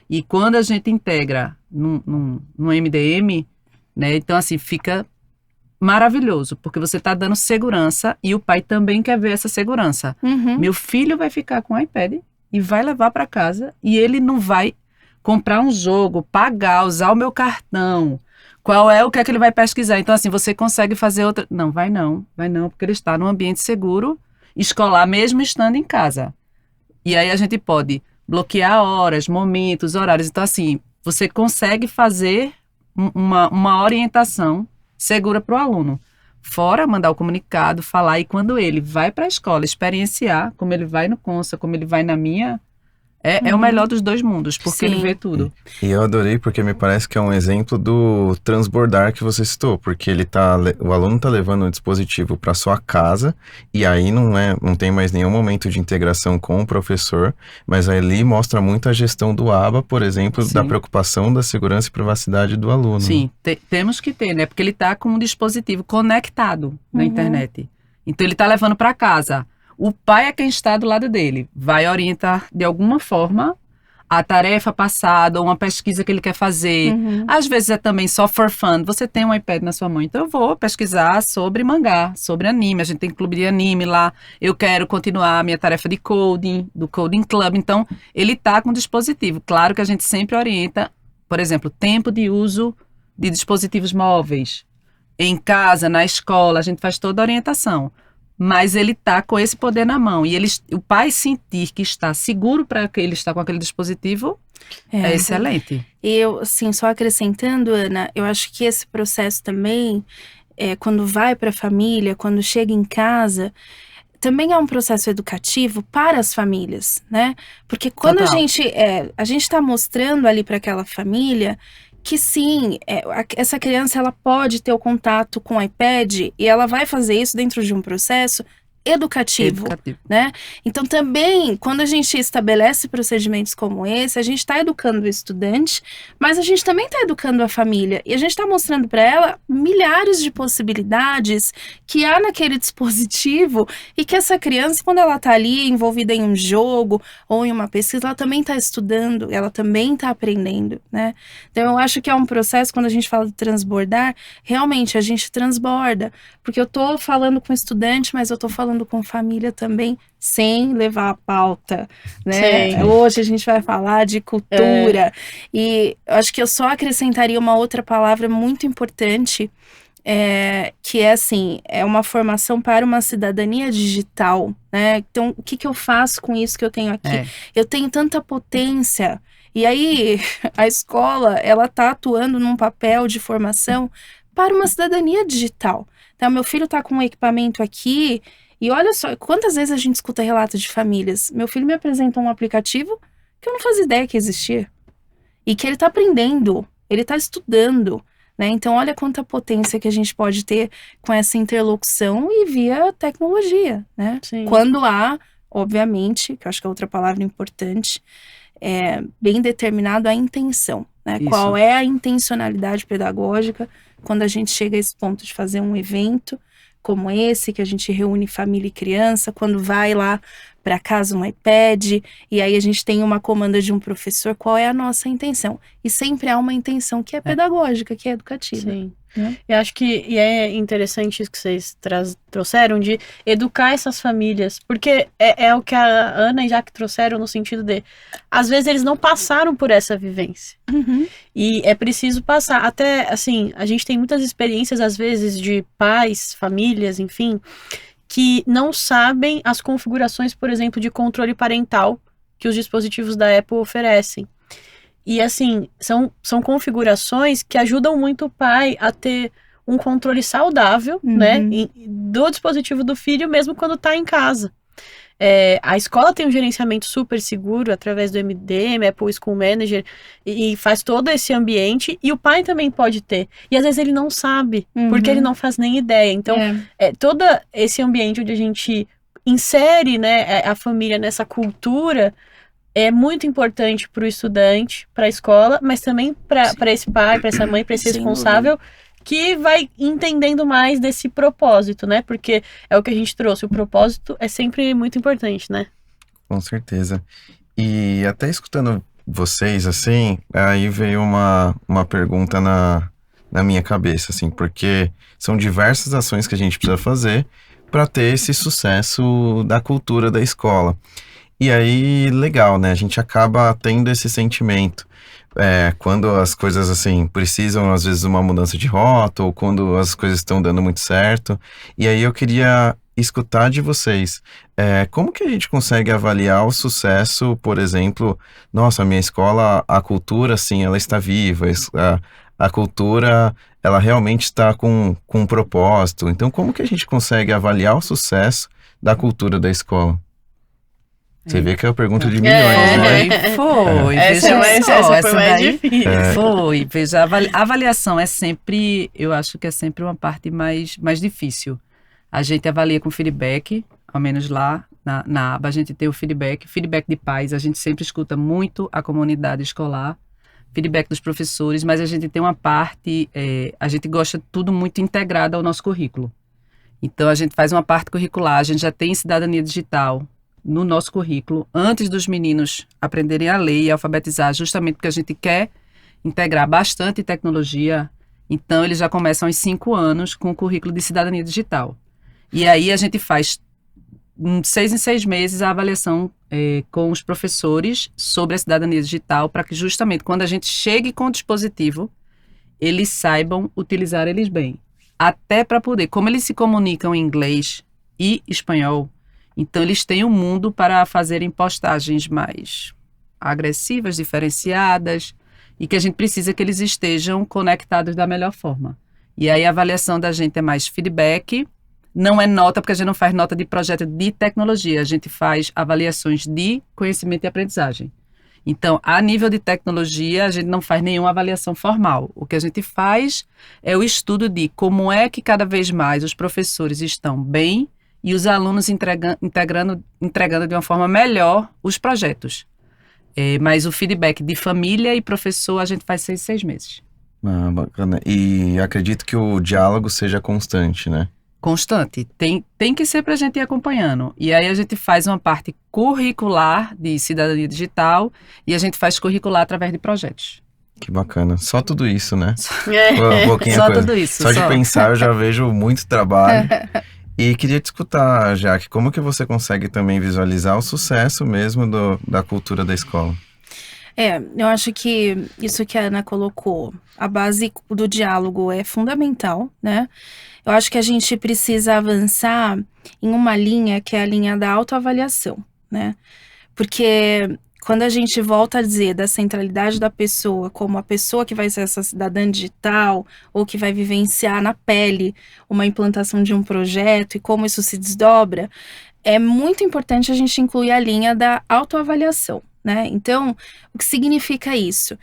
S4: e quando a gente integra num MDM, né? Então, assim, fica maravilhoso, porque você está dando segurança e o pai também quer ver essa segurança. Meu filho vai ficar com o iPad e vai levar para casa e ele não vai comprar um jogo, pagar, usar o meu cartão, o que é que ele vai pesquisar. Então, assim, você consegue fazer outra... Não, vai não, porque ele está num ambiente seguro, escolar, mesmo estando em casa. E aí a gente pode bloquear horas, momentos, horários. Então, assim, você consegue fazer uma orientação segura para o aluno. Fora mandar o comunicado, falar, e quando ele vai para a escola experienciar, como ele vai no Consa, como ele vai na minha, é o melhor dos dois mundos, porque ele vê tudo.
S1: E eu adorei porque me parece que é um exemplo do transbordar que você citou, porque o aluno tá levando o dispositivo para sua casa e aí não tem mais nenhum momento de integração com o professor, mas ali mostra muito a gestão do ABA, por exemplo,
S4: Sim.
S1: da preocupação da segurança e privacidade do aluno.
S4: Sim, temos que ter, né? Porque ele tá com um dispositivo conectado na internet. Então ele tá levando para casa. O pai é quem está do lado dele, vai orientar de alguma forma a tarefa passada ou uma pesquisa que ele quer fazer. Às vezes é também só for fun. Você tem um iPad na sua mão, então eu vou pesquisar sobre mangá, sobre anime. A gente tem clube de anime lá. Eu quero continuar a minha tarefa de coding, do Coding Club. Então, ele está com o dispositivo. Claro que a gente sempre orienta, por exemplo, tempo de uso de dispositivos móveis. Em casa, na escola, a gente faz toda a orientação. Mas ele está com esse poder na mão. E o pai sentir que está seguro para que ele está com aquele dispositivo é excelente.
S3: E eu, assim, só acrescentando, Ana, eu acho que esse processo também, quando vai para a família, quando chega em casa, também é um processo educativo para as famílias, né? Porque quando
S4: Total.
S3: a gente está mostrando ali para aquela família que sim, essa criança ela pode ter o contato com o iPad e ela vai fazer isso dentro de um processo educativo, né? Então também, quando a gente estabelece procedimentos como esse, a gente está educando o estudante, mas a gente também está educando a família e a gente está mostrando para ela milhares de possibilidades que há naquele dispositivo e que essa criança, quando ela está ali envolvida em um jogo ou em uma pesquisa, ela também está estudando, ela também está aprendendo, né? Então eu acho que é um processo, quando a gente fala de transbordar, realmente a gente transborda, porque eu tô falando com estudante, mas eu tô falando com família também, sem levar a pauta, né?
S2: Sim.
S3: Hoje a gente vai falar de cultura. E eu acho que eu só acrescentaria uma outra palavra muito importante, que é assim, é uma formação para uma cidadania digital, né? Então, o que eu faço com isso que eu tenho aqui? Eu tenho tanta potência. E aí, a escola, ela tá atuando num papel de formação para uma cidadania digital. Então, meu filho tá com um equipamento aqui, e olha só, quantas vezes a gente escuta relatos de famílias. Meu filho me apresentou um aplicativo que eu não fazia ideia que existia. E que ele tá aprendendo, ele tá estudando, né? Então, olha quanta potência que a gente pode ter com essa interlocução e via tecnologia, né?
S2: Sim.
S3: Quando há, obviamente, que eu acho que é outra palavra importante, bem determinado a intenção, né?
S4: Isso.
S3: Qual é a intencionalidade pedagógica quando a gente chega a esse ponto de fazer um evento como esse, que a gente reúne família e criança, quando vai lá para casa um iPad, e aí a gente tem uma comanda de um professor, qual é a nossa intenção? E sempre há uma intenção que é pedagógica, que é educativa.
S2: Sim. Eu acho que é interessante isso que vocês trouxeram, de educar essas famílias, porque é o que a Ana e Jaque trouxeram no sentido de, às vezes eles não passaram por essa vivência. E é preciso passar. Até, assim, a gente tem muitas experiências, às vezes, de pais, famílias, enfim, que não sabem as configurações, por exemplo, de controle parental que os dispositivos da Apple oferecem. E, assim, são configurações que ajudam muito o pai a ter um controle saudável, né, do dispositivo do filho, mesmo quando está em casa. A escola tem um gerenciamento super seguro através do MDM, Apple School Manager, e faz todo esse ambiente, e o pai também pode ter. E às vezes ele não sabe, porque ele não faz nem ideia. Então, todo esse ambiente onde a gente insere, né, a família nessa cultura é muito importante para o estudante, para a escola, mas também para esse pai, para essa mãe, para esse responsável, que vai entendendo mais desse propósito, né? Porque é o que a gente trouxe, o propósito é sempre muito importante, né?
S1: Com certeza. E até escutando vocês, assim, aí veio uma pergunta na minha cabeça, assim, porque são diversas ações que a gente precisa fazer para ter esse sucesso da cultura da escola. E aí, legal, né? A gente acaba tendo esse sentimento. Quando as coisas, assim, precisam, às vezes, de uma mudança de rota, ou quando as coisas estão dando muito certo. E aí eu queria escutar de vocês, como que a gente consegue avaliar o sucesso, por exemplo, nossa, a minha escola, a cultura, sim, ela está viva, a cultura, ela realmente está com um propósito. Então, como que a gente consegue avaliar o sucesso da cultura da escola? Você vê que é uma pergunta de milhões, né?
S4: Foi.
S2: Essa foi mais
S4: daí
S2: difícil.
S4: foi. Veja, a avaliação é sempre, eu acho que é sempre uma parte mais difícil. A gente avalia com feedback, ao menos lá na aba a gente tem o feedback de pais, a gente sempre escuta muito a comunidade escolar, feedback dos professores, mas a gente tem uma parte, a gente gosta tudo muito integrado ao nosso currículo. Então a gente faz uma parte curricular, a gente já tem cidadania digital no nosso currículo, antes dos meninos aprenderem a ler e alfabetizar, justamente porque a gente quer integrar bastante tecnologia. Então, eles já começam aos 5 anos com o currículo de cidadania digital. E aí, a gente faz 6 em 6 meses a avaliação com os professores sobre a cidadania digital, para que justamente quando a gente chegue com o dispositivo, eles saibam utilizar eles bem. Até para poder, como eles se comunicam em inglês e espanhol, então, eles têm um mundo para fazerem postagens mais agressivas, diferenciadas, e que a gente precisa que eles estejam conectados da melhor forma. E aí, a avaliação da gente é mais feedback, não é nota, porque a gente não faz nota de projeto de tecnologia, a gente faz avaliações de conhecimento e aprendizagem. Então, a nível de tecnologia, a gente não faz nenhuma avaliação formal. O que a gente faz é o estudo de como é que cada vez mais os professores estão bem e os alunos entregando de uma forma melhor os projetos. Mas o feedback de família e professor a gente faz 6 meses.
S1: Ah, bacana. E acredito que o diálogo seja constante, né?
S4: Constante. Tem que ser para a gente ir acompanhando. E aí a gente faz uma parte curricular de cidadania digital e a gente faz curricular através de projetos.
S1: Que bacana. Só tudo isso, né?
S2: É.
S4: Só tudo isso.
S1: Só de pensar eu já vejo muito trabalho. E queria te escutar, Jaque, como que você consegue também visualizar o sucesso mesmo da cultura da escola?
S3: Eu acho que isso que a Ana colocou, a base do diálogo é fundamental, né? Eu acho que a gente precisa avançar em uma linha que é a linha da autoavaliação, né? Porque quando a gente volta a dizer da centralidade da pessoa como a pessoa que vai ser essa cidadã digital ou que vai vivenciar na pele uma implantação de um projeto e como isso se desdobra, é muito importante a gente incluir a linha da autoavaliação, né? Então, o que significa isso?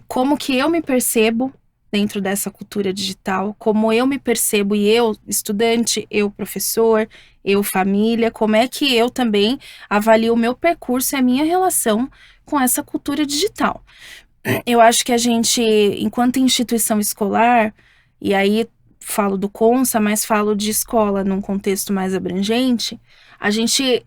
S3: Como que eu me percebo dentro dessa cultura digital, como eu me percebo, e eu, estudante, eu, professor, eu, família, como é que eu também avalio o meu percurso e a minha relação com essa cultura digital. Eu acho que a gente, enquanto instituição escolar, e aí falo do CONSA, mas falo de escola num contexto mais abrangente, a gente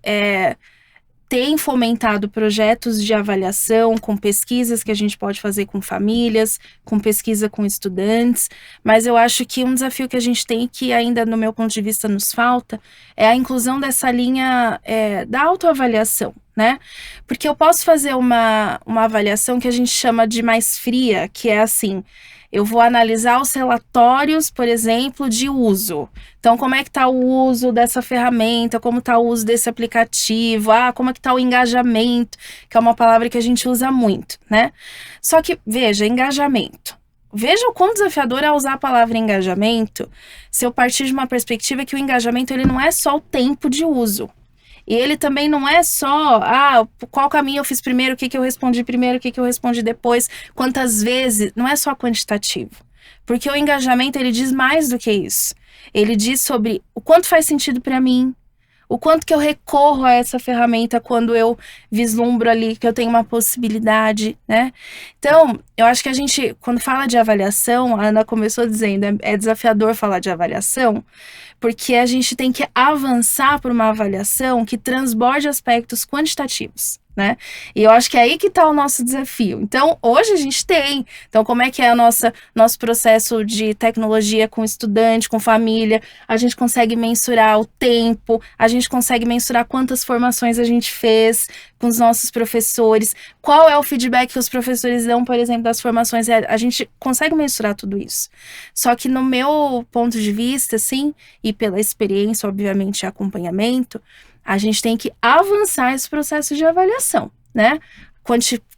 S3: tem fomentado projetos de avaliação com pesquisas que a gente pode fazer com famílias, com pesquisa com estudantes, mas eu acho que um desafio que a gente tem, que ainda no meu ponto de vista nos falta, é a inclusão dessa linha da autoavaliação, né? Porque eu posso fazer uma avaliação que a gente chama de mais fria, que é assim: eu vou analisar os relatórios, por exemplo, de uso. Então, como é que está o uso dessa ferramenta, como está o uso desse aplicativo, como é que está o engajamento, que é uma palavra que a gente usa muito, né? Só que, veja, engajamento. Veja o quão desafiador é usar a palavra engajamento se eu partir de uma perspectiva que o engajamento ele não é só o tempo de uso. E ele também não é só, qual caminho eu fiz primeiro, o que eu respondi primeiro, o que eu respondi depois, quantas vezes, não é só quantitativo. Porque o engajamento, ele diz mais do que isso. Ele diz sobre o quanto faz sentido para mim, o quanto que eu recorro a essa ferramenta quando eu vislumbro ali que eu tenho uma possibilidade, né? Então, eu acho que a gente, quando fala de avaliação, a Ana começou dizendo, é desafiador falar de avaliação, porque a gente tem que avançar para uma avaliação que transborde aspectos quantitativos. né? E eu acho que é aí que está o nosso desafio. Então, hoje a gente tem. Então, como é que é nosso processo de tecnologia com estudante, com família? A gente consegue mensurar o tempo, a gente consegue mensurar quantas formações a gente fez com os nossos professores, qual é o feedback que os professores dão, por exemplo, das formações. A gente consegue mensurar tudo isso. Só que no meu ponto de vista, assim, e pela experiência, obviamente, e acompanhamento, a gente tem que avançar esse processo de avaliação, né?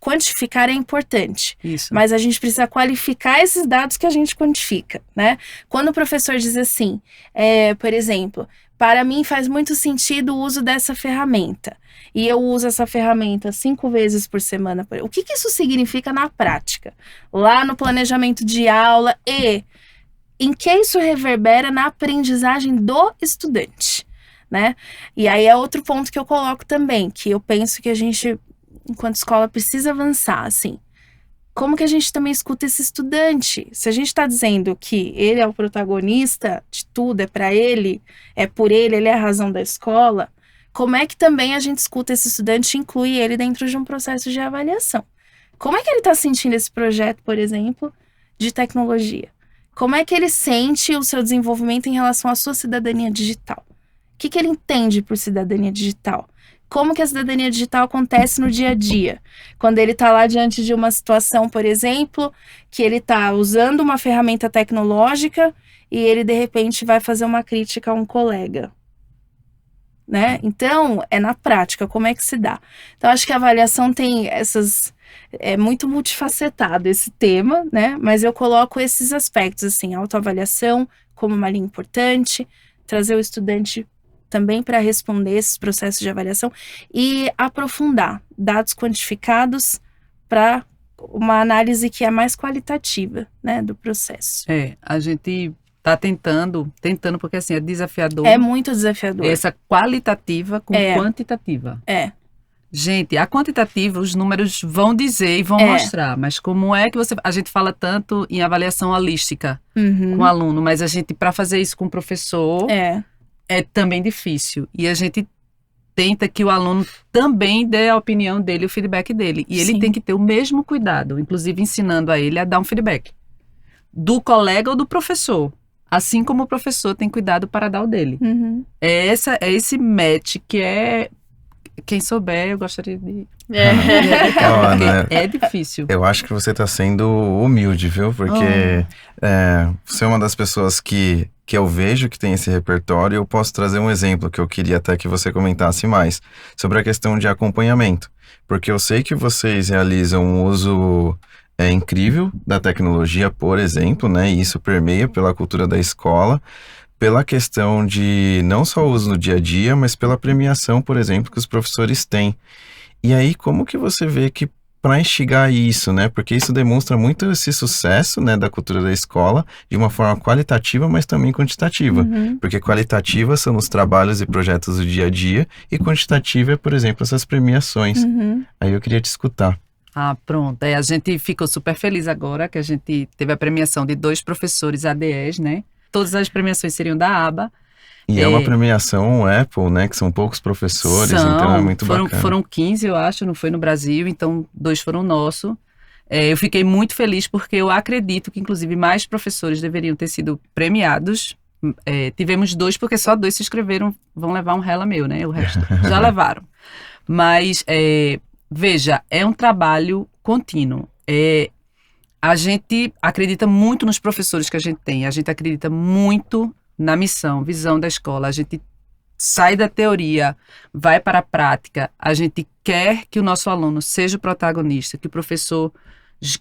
S3: Quantificar é importante,
S4: Isso.
S3: mas a gente precisa qualificar esses dados que a gente quantifica, né? Quando o professor diz assim, por exemplo, para mim faz muito sentido o uso dessa ferramenta, e eu uso essa ferramenta 5 vezes por semana. O que isso significa na prática? Lá no planejamento de aula e em que isso reverbera na aprendizagem do estudante, né? E aí é outro ponto que eu coloco também, que eu penso que a gente, enquanto escola, precisa avançar, assim. Como que a gente também escuta esse estudante? Se a gente está dizendo que ele é o protagonista de tudo, é para ele, é por ele é a razão da escola, como é que também a gente escuta esse estudante e inclui ele dentro de um processo de avaliação? Como é que ele está sentindo esse projeto, por exemplo, de tecnologia? Como é que ele sente o seu desenvolvimento em relação à sua cidadania digital? O que ele entende por cidadania digital? Como que a cidadania digital acontece no dia a dia? Quando ele está lá diante de uma situação, por exemplo, que ele está usando uma ferramenta tecnológica e ele, de repente, vai fazer uma crítica a um colega, né? Então, é na prática, como é que se dá? Então, acho que a avaliação tem essas... É muito multifacetado esse tema, né? Mas eu coloco esses aspectos, assim, autoavaliação como uma linha importante, trazer o estudante também para responder esses processos de avaliação e aprofundar dados quantificados para uma análise que é mais qualitativa, né, do processo.
S4: A gente tá tentando porque assim, é desafiador.
S3: É muito desafiador.
S4: Essa qualitativa com quantitativa. Gente, a quantitativa, os números vão dizer e vão mostrar, mas como é que a gente fala tanto em avaliação holística com o aluno, mas a gente, para fazer isso com o professor, é também difícil. E a gente tenta que o aluno também dê a opinião dele, o feedback dele. E ele tem que ter o mesmo cuidado, inclusive ensinando a ele a dar um feedback do colega ou do professor. Assim como o professor tem cuidado para dar o dele. É esse match que é... Quem souber, eu gostaria de... É difícil.
S1: Eu acho que você está sendo humilde, viu? Porque você é uma das pessoas que eu vejo que tem esse repertório. Eu posso trazer um exemplo que eu queria até que você comentasse mais sobre a questão de acompanhamento. Porque eu sei que vocês realizam um uso incrível da tecnologia, por exemplo, né? E isso permeia pela cultura da escola, pela questão de não só o uso no dia a dia, mas pela premiação, por exemplo, que os professores têm. E aí, como que você vê que para instigar isso, né? Porque isso demonstra muito esse sucesso, né, da cultura da escola, de uma forma qualitativa, mas também quantitativa. Porque qualitativa são os trabalhos e projetos do dia a dia, e quantitativa é, por exemplo, essas premiações. Aí eu queria te escutar.
S4: Pronto. A gente ficou super feliz agora que a gente teve a premiação de 2 professores ADEs, né? Todas as premiações seriam da aba.
S1: E é uma premiação Apple, né? Que são poucos professores, então é muito bacana.
S4: Foram 15, eu acho, não foi no Brasil, então 2 foram nossos. Eu fiquei muito feliz porque eu acredito que, inclusive, mais professores deveriam ter sido premiados. Tivemos 2, porque só 2 se inscreveram, vão levar um rela meu, né? O resto já levaram. Mas, veja, é um trabalho contínuo. A gente acredita muito nos professores que a gente tem, a gente acredita muito na missão, visão da escola, a gente sai da teoria, vai para a prática, a gente quer que o nosso aluno seja o protagonista, que o professor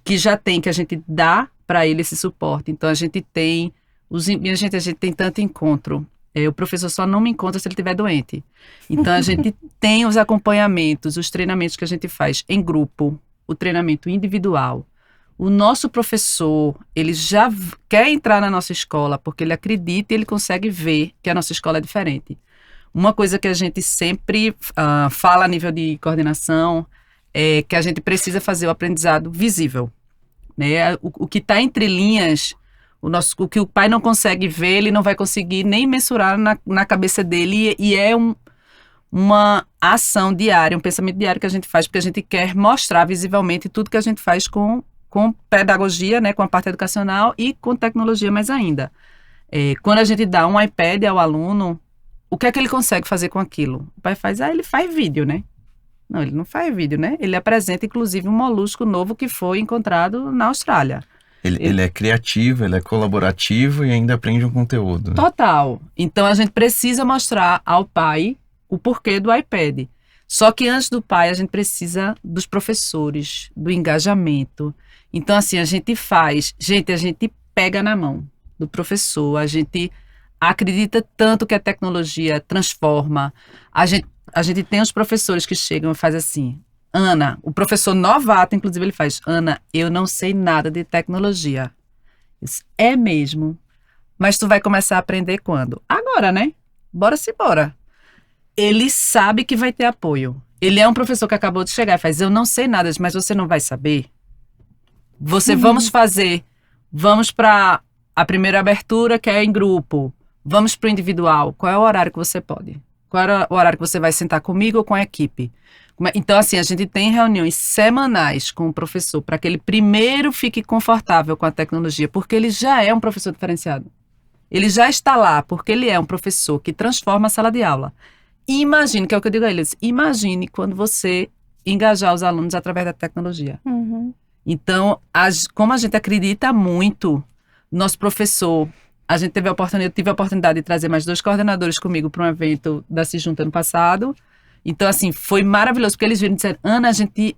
S4: que já tem, que a gente dá para ele esse suporte. Então a gente tem, a gente tem tanto encontro. O professor só não me encontra se ele estiver doente. Então a gente tem os acompanhamentos, os treinamentos que a gente faz em grupo, o treinamento individual. O nosso professor, ele já quer entrar na nossa escola porque ele acredita e ele consegue ver que a nossa escola é diferente. Uma coisa que a gente sempre fala a nível de coordenação é que a gente precisa fazer o aprendizado visível, né? O que está entre linhas, o que o pai não consegue ver, ele não vai conseguir nem mensurar na cabeça dele, e é uma ação diária, um pensamento diário que a gente faz, porque a gente quer mostrar visivelmente tudo que a gente faz com pedagogia, né, com a parte educacional e com tecnologia mais ainda. Quando a gente dá um iPad ao aluno, o que é que ele consegue fazer com aquilo? O pai faz, ele faz vídeo, né? Não, ele não faz vídeo, né? Ele apresenta, inclusive, um molusco novo que foi encontrado na Austrália.
S1: Ele é criativo, ele é colaborativo e ainda aprende um conteúdo. Né?
S4: Total. Então, a gente precisa mostrar ao pai o porquê do iPad. Só que antes do pai, a gente precisa dos professores, do engajamento. Então, assim, a gente pega na mão do professor, a gente acredita tanto que a tecnologia transforma. A gente tem os professores que chegam e fazem assim, Ana, o professor novato, inclusive, ele faz, Ana, eu não sei nada de tecnologia. Eu disse, é mesmo? Mas tu vai começar a aprender quando? Agora, né? Bora-se embora. Ele sabe que vai ter apoio. Ele é um professor que acabou de chegar e faz, eu não sei nada, mas você não vai saber? Vamos para a primeira abertura, que é em grupo. Vamos para o individual. Qual é o horário que você pode? Qual é o horário que você vai sentar comigo ou com a equipe? Então, assim, a gente tem reuniões semanais com o professor para que ele primeiro fique confortável com a tecnologia, porque ele já é um professor diferenciado. Ele já está lá porque ele é um professor que transforma a sala de aula. E imagine, que é o que eu digo a eles, imagine quando você engajar os alunos através da tecnologia.
S3: Uhum.
S4: Então, como a gente acredita muito, nosso professor, eu tive a oportunidade de trazer mais 2 coordenadores comigo para um evento da Cisjunta ano passado. Então, assim, foi maravilhoso, porque eles viram e disseram, Ana, a gente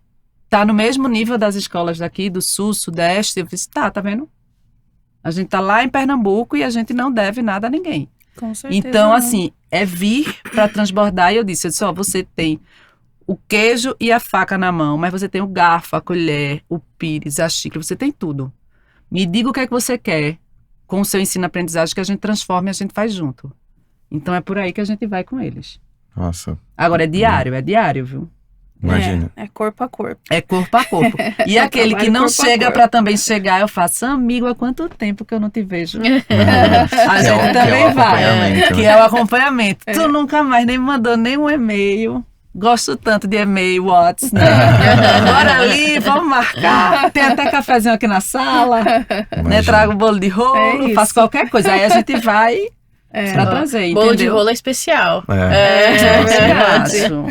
S4: tá no mesmo nível das escolas daqui, do Sul, Sudeste. Eu disse, tá vendo? A gente tá lá em Pernambuco e a gente não deve nada a ninguém.
S3: Com certeza.
S4: Então,
S3: não.
S4: assim, é vir para transbordar. E eu disse, você tem o queijo e a faca na mão, mas você tem o garfo, a colher, o pires, a xícara, você tem tudo. Me diga o que é que você quer com o seu ensino-aprendizagem que a gente transforma e a gente faz junto. Então, é por aí que a gente vai com eles.
S1: Nossa.
S4: Agora, é diário, viu?
S1: Imagina.
S3: É corpo a corpo.
S4: É corpo a corpo. E aquele que não chega para também chegar, eu faço, amigo, há quanto tempo que eu não te vejo? A gente também vai. Que é o acompanhamento. Tu nunca mais nem mandou nenhum e-mail. Gosto tanto de e-mail, Whats, né? Bora ali, vamos marcar. Tem até cafezinho aqui na sala. Né? Trago bolo de rolo, faço qualquer coisa. Aí a gente vai pra trazer, entendeu?
S2: Bolo de rolo é especial.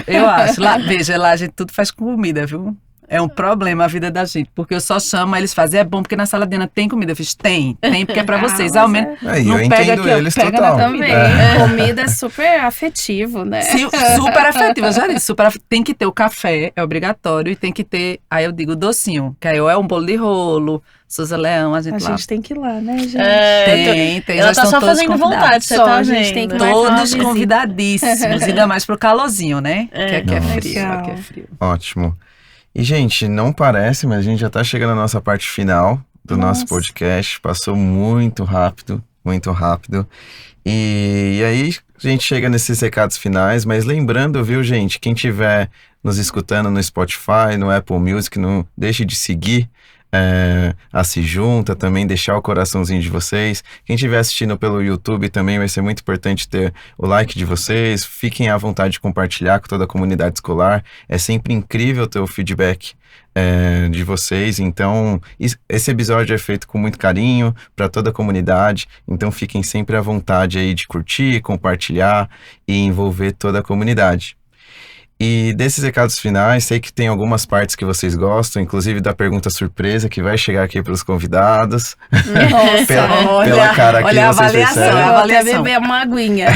S4: Eu acho. Lá a gente tudo faz com comida, viu? É um problema a vida da gente, porque eu só chamo, aí eles fazem, é bom porque na sala de Ana tem comida. Eu fiz, tem porque é pra vocês. Ao menos não
S1: eu
S4: pega
S1: entendo
S4: aqui,
S1: eles
S4: pega
S1: total.
S4: na
S3: Também. Comida é super afetivo, né?
S4: Sim, super afetivo, eu já disse, tem que ter o café, é obrigatório, e tem que ter, aí eu digo, docinho, que aí é um bolo de rolo, Souza Leão, a gente
S3: tem que ir lá, né, gente?
S4: Tem.
S2: Ela tá só fazendo vontade, você tá
S3: a gente tem que
S4: todos convidadíssimos, ainda mais pro calorzinho, né? Que aqui é frio, aqui é frio.
S1: Ótimo. E, gente, não parece, mas a gente já tá chegando na nossa parte final do nosso podcast. Passou muito rápido, muito rápido. E aí, a gente chega nesses recados finais, mas lembrando, viu, gente, quem estiver nos escutando no Spotify, no Apple Music, não deixe de seguir a Cisjunta, também deixar o coraçãozinho de vocês. Quem estiver assistindo pelo YouTube também vai ser muito importante ter o like de vocês. Fiquem à vontade de compartilhar com toda a comunidade escolar. É sempre incrível ter o feedback de vocês. Então, esse episódio é feito com muito carinho para toda a comunidade. Então, fiquem sempre à vontade aí de curtir, compartilhar e envolver toda a comunidade. E desses recados finais, sei que tem algumas partes que vocês gostam, inclusive da pergunta surpresa que vai chegar aqui para os convidados.
S3: Nossa,
S1: pela cara aqui,
S4: olha a
S1: vocês
S4: avaliação,
S1: percebem.
S3: Eu vou até beber uma aguinha.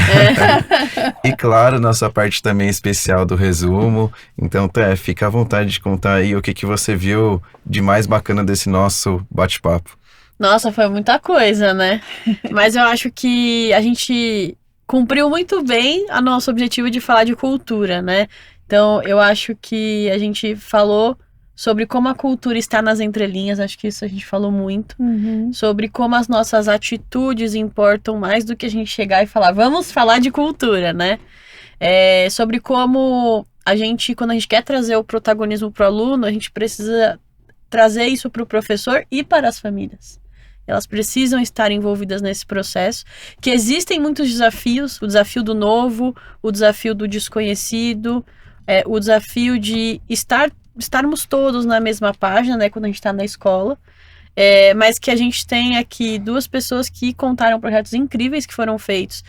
S1: E claro, nossa parte também especial do resumo. Então, Té, fica à vontade de contar aí o que você viu de mais bacana desse nosso bate-papo.
S2: Nossa, foi muita coisa, né? Mas eu acho que a gente cumpriu muito bem o nosso objetivo de falar de cultura, né? Então, eu acho que a gente falou sobre como a cultura está nas entrelinhas, acho que isso a gente falou muito, sobre como as nossas atitudes importam mais do que a gente chegar e falar, vamos falar de cultura, né? Sobre como quando a gente quer trazer o protagonismo para o aluno, a gente precisa trazer isso para o professor e para as famílias. elas precisam estar envolvidas nesse processo, que existem muitos desafios, o desafio do novo, o desafio do desconhecido, o desafio de estarmos todos na mesma página, né, quando a gente está na escola, mas que a gente tem aqui 2 pessoas que contaram projetos incríveis que foram feitos,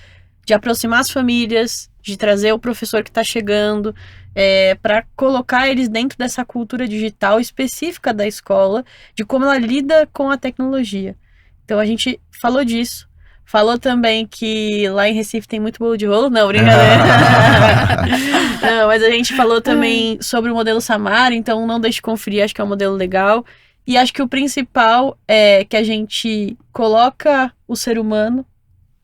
S2: de aproximar as famílias, de trazer o professor que está chegando, para colocar eles dentro dessa cultura digital específica da escola, de como ela lida com a tecnologia. Então a gente falou disso. Falou também que lá em Recife tem muito bolo de rolo. Não, brincadeira. Não, mas a gente falou também sobre o modelo Samara, então não deixe de conferir, acho que é um modelo legal. E acho que o principal é que a gente coloca o ser humano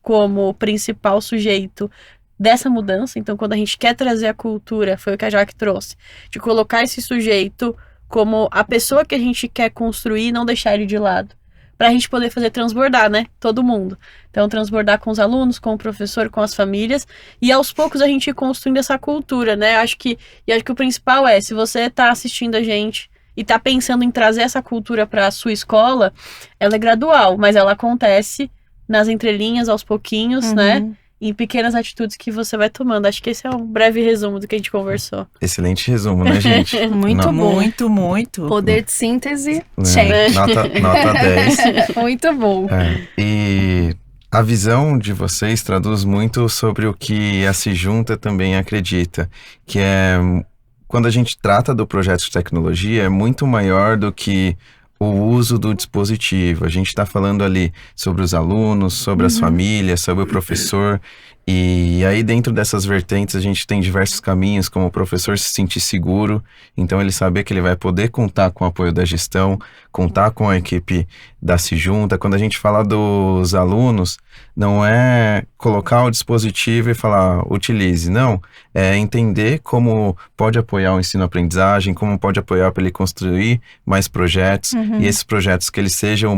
S2: como principal sujeito dessa mudança. Então, quando a gente quer trazer a cultura, foi o que a Jaque trouxe, de colocar esse sujeito como a pessoa que a gente quer construir e não deixar ele de lado, para a gente poder fazer transbordar, né? Todo mundo. Então, transbordar com os alunos, com o professor, com as famílias, e aos poucos a gente ir construindo essa cultura, né? Acho que o principal se você está assistindo a gente e está pensando em trazer essa cultura para a sua escola, ela é gradual, mas ela acontece nas entrelinhas, aos pouquinhos, né? Em pequenas atitudes que você vai tomando. Acho que esse é um breve resumo do que a gente conversou.
S1: Excelente resumo, né, gente?
S3: Muito bom.
S4: Muito, muito.
S3: Poder de síntese, check.
S1: Nota 10.
S3: Muito bom.
S1: E a visão de vocês traduz muito sobre o que a Se Junta também acredita, que é, quando a gente trata do projeto de tecnologia, é muito maior do que o uso do dispositivo. A gente está falando ali sobre os alunos, sobre as famílias, sobre o professor. E aí dentro dessas vertentes a gente tem diversos caminhos, como o professor se sentir seguro, então ele saber que ele vai poder contar com o apoio da gestão, contar com a equipe da Se Junta. Quando a gente fala dos alunos, não é colocar o dispositivo e falar utilize, não, é entender como pode apoiar o ensino-aprendizagem, como pode apoiar para ele construir mais projetos, e esses projetos que eles sejam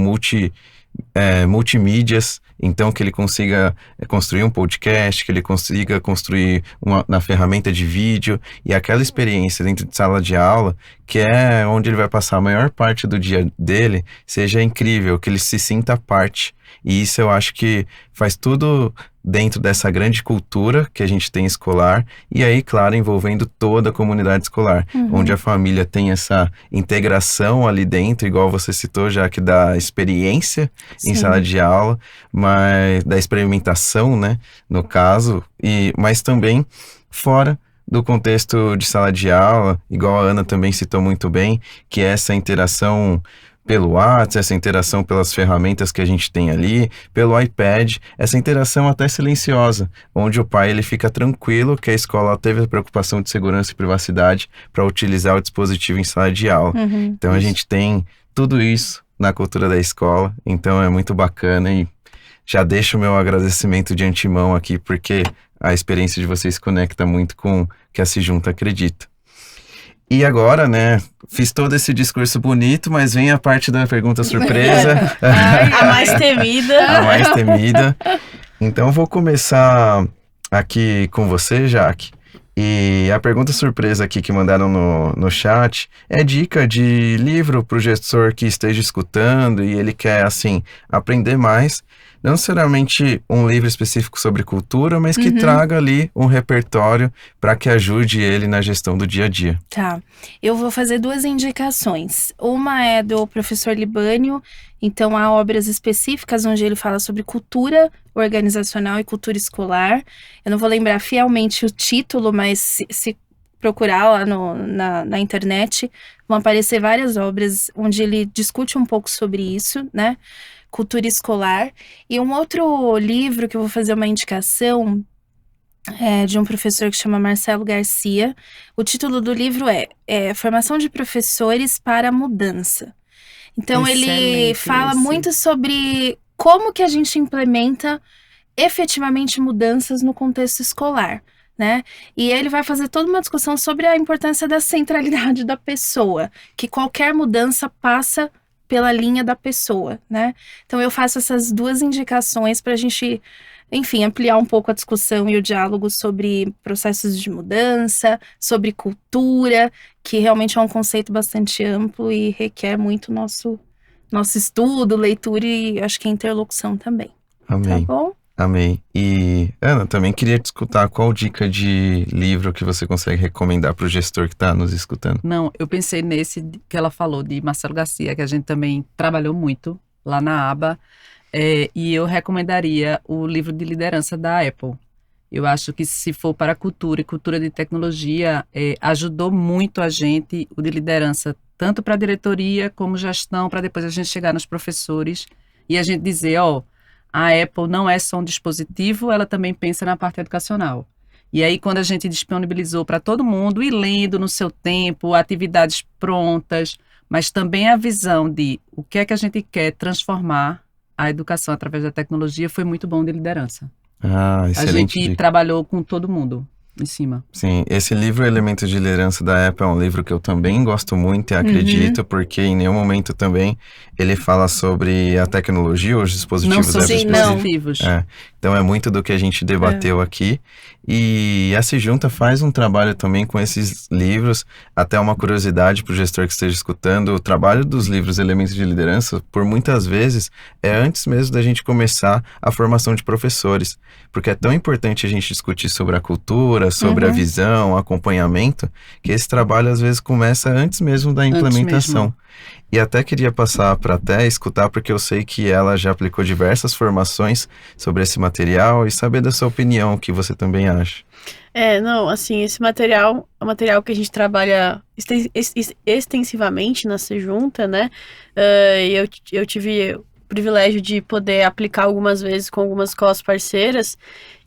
S1: multimídias, então que ele consiga construir um podcast, que ele consiga construir na ferramenta de vídeo, e aquela experiência dentro de sala de aula, que é onde ele vai passar a maior parte do dia dele, seja incrível, que ele se sinta parte. E isso eu acho que faz tudo dentro dessa grande cultura que a gente tem escolar, e aí, claro, envolvendo toda a comunidade escolar, onde a família tem essa integração ali dentro, igual você citou, já que da experiência em sala de aula, mas da experimentação, né, no caso, mas também fora do contexto de sala de aula, igual a Ana também citou muito bem, que é essa interação pelo WhatsApp, essa interação pelas ferramentas que a gente tem ali, pelo iPad, essa interação até silenciosa, onde o pai ele fica tranquilo que a escola teve a preocupação de segurança e privacidade para utilizar o dispositivo em sala de aula. Então a gente tem tudo isso na cultura da escola, então é muito bacana, e já deixo o meu agradecimento de antemão aqui, porque a experiência de vocês conecta muito com o que a Se Junta acredita. E agora, né, fiz todo esse discurso bonito, mas vem a parte da pergunta surpresa.
S2: A mais temida.
S1: A mais temida. Então, vou começar aqui com você, Jaque. E a pergunta surpresa aqui que mandaram no chat é dica de livro para o gestor que esteja escutando e ele quer, assim, aprender mais. Não necessariamente um livro específico sobre cultura, mas que traga ali um repertório para que ajude ele na gestão do dia a dia.
S3: Tá, eu vou fazer 2 indicações. Uma é do professor Libânio, então há obras específicas onde ele fala sobre cultura organizacional e cultura escolar. Eu não vou lembrar fielmente o título, mas se procurar lá na internet, vão aparecer várias obras onde ele discute um pouco sobre isso, né? Cultura escolar. E um outro livro que eu vou fazer uma indicação é de um professor que chama Marcelo Garcia. O título do livro é Formação de Professores para a Mudança. Então ele fala muito sobre como que a gente implementa efetivamente mudanças no contexto escolar, né? E ele vai fazer toda uma discussão sobre a importância da centralidade da pessoa, que qualquer mudança passa pela linha da pessoa, né? Então eu faço essas 2 indicações para a gente, enfim, ampliar um pouco a discussão e o diálogo sobre processos de mudança, sobre cultura, que realmente é um conceito bastante amplo e requer muito nosso estudo, leitura e acho que interlocução também.
S1: Amei.
S3: Tá bom?
S1: Amei. E, Ana, também queria te escutar qual dica de livro que você consegue recomendar para o gestor que está nos escutando.
S4: Não, eu pensei nesse que ela falou, de Marcelo Garcia, que a gente também trabalhou muito lá na aba, e eu recomendaria o livro de liderança da Apple. Eu acho que se for para cultura e cultura de tecnologia, ajudou muito a gente, o de liderança, tanto para a diretoria como gestão, para depois a gente chegar nos professores e a gente dizer, a Apple não é só um dispositivo, ela também pensa na parte educacional. E aí, quando a gente disponibilizou para todo mundo, ir lendo no seu tempo, atividades prontas, mas também a visão de o que é que a gente quer transformar a educação através da tecnologia, foi muito bom de liderança.
S1: Excelente
S4: A gente trabalhou com todo mundo em cima.
S1: Sim, esse livro Elementos de Liderança da Apple é um livro que eu também gosto muito e acredito, porque em nenhum momento também ele fala sobre a tecnologia ou os dispositivos
S4: não são dispositivos.
S1: Então é muito do que a gente debateu aqui. E a Sejunta faz um trabalho também com esses livros. Até uma curiosidade para o gestor que esteja escutando, o trabalho dos livros Elementos de Liderança, por muitas vezes, é antes mesmo da gente começar a formação de professores. Porque é tão importante a gente discutir sobre a cultura, sobre a visão, o acompanhamento, que esse trabalho às vezes começa antes mesmo da implementação. E até queria passar para Té escutar, porque eu sei que ela já aplicou diversas formações sobre esse material e saber da sua opinião, o que você também acha.
S2: Esse material é um material que a gente trabalha extensivamente na Sejunta, né? Eu tive o privilégio de poder aplicar algumas vezes com algumas escolas parceiras.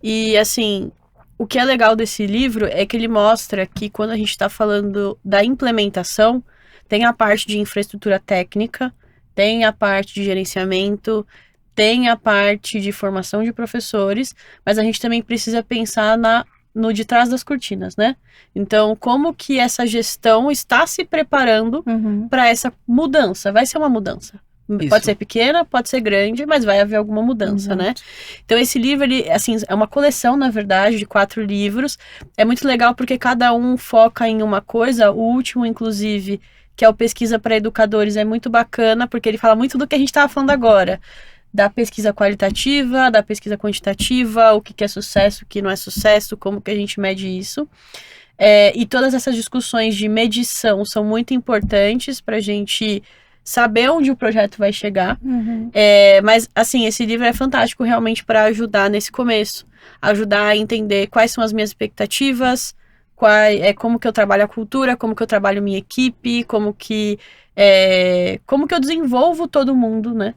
S2: E, assim, o que é legal desse livro é que ele mostra que quando a gente está falando da implementação, tem a parte de infraestrutura técnica, tem a parte de gerenciamento, tem a parte de formação de professores, mas a gente também precisa pensar no de trás das cortinas, né? Então, como que essa gestão está se preparando para essa mudança? Vai ser uma mudança. Isso. Pode ser pequena, pode ser grande, mas vai haver alguma mudança, né? Então, esse livro, ele, assim, é uma coleção, na verdade, de 4 livros. É muito legal porque cada um foca em uma coisa. O último, inclusive, que é o Pesquisa para Educadores, é muito bacana, porque ele fala muito do que a gente estava falando agora. Da pesquisa qualitativa, da pesquisa quantitativa, o que é sucesso, o que não é sucesso, como que a gente mede isso. E todas essas discussões de medição são muito importantes para a gente saber onde o projeto vai chegar. Mas, assim, esse livro é fantástico realmente para ajudar nesse começo. Ajudar a entender quais são as minhas expectativas, como que eu trabalho a cultura, como que eu trabalho minha equipe, como que eu desenvolvo todo mundo, né?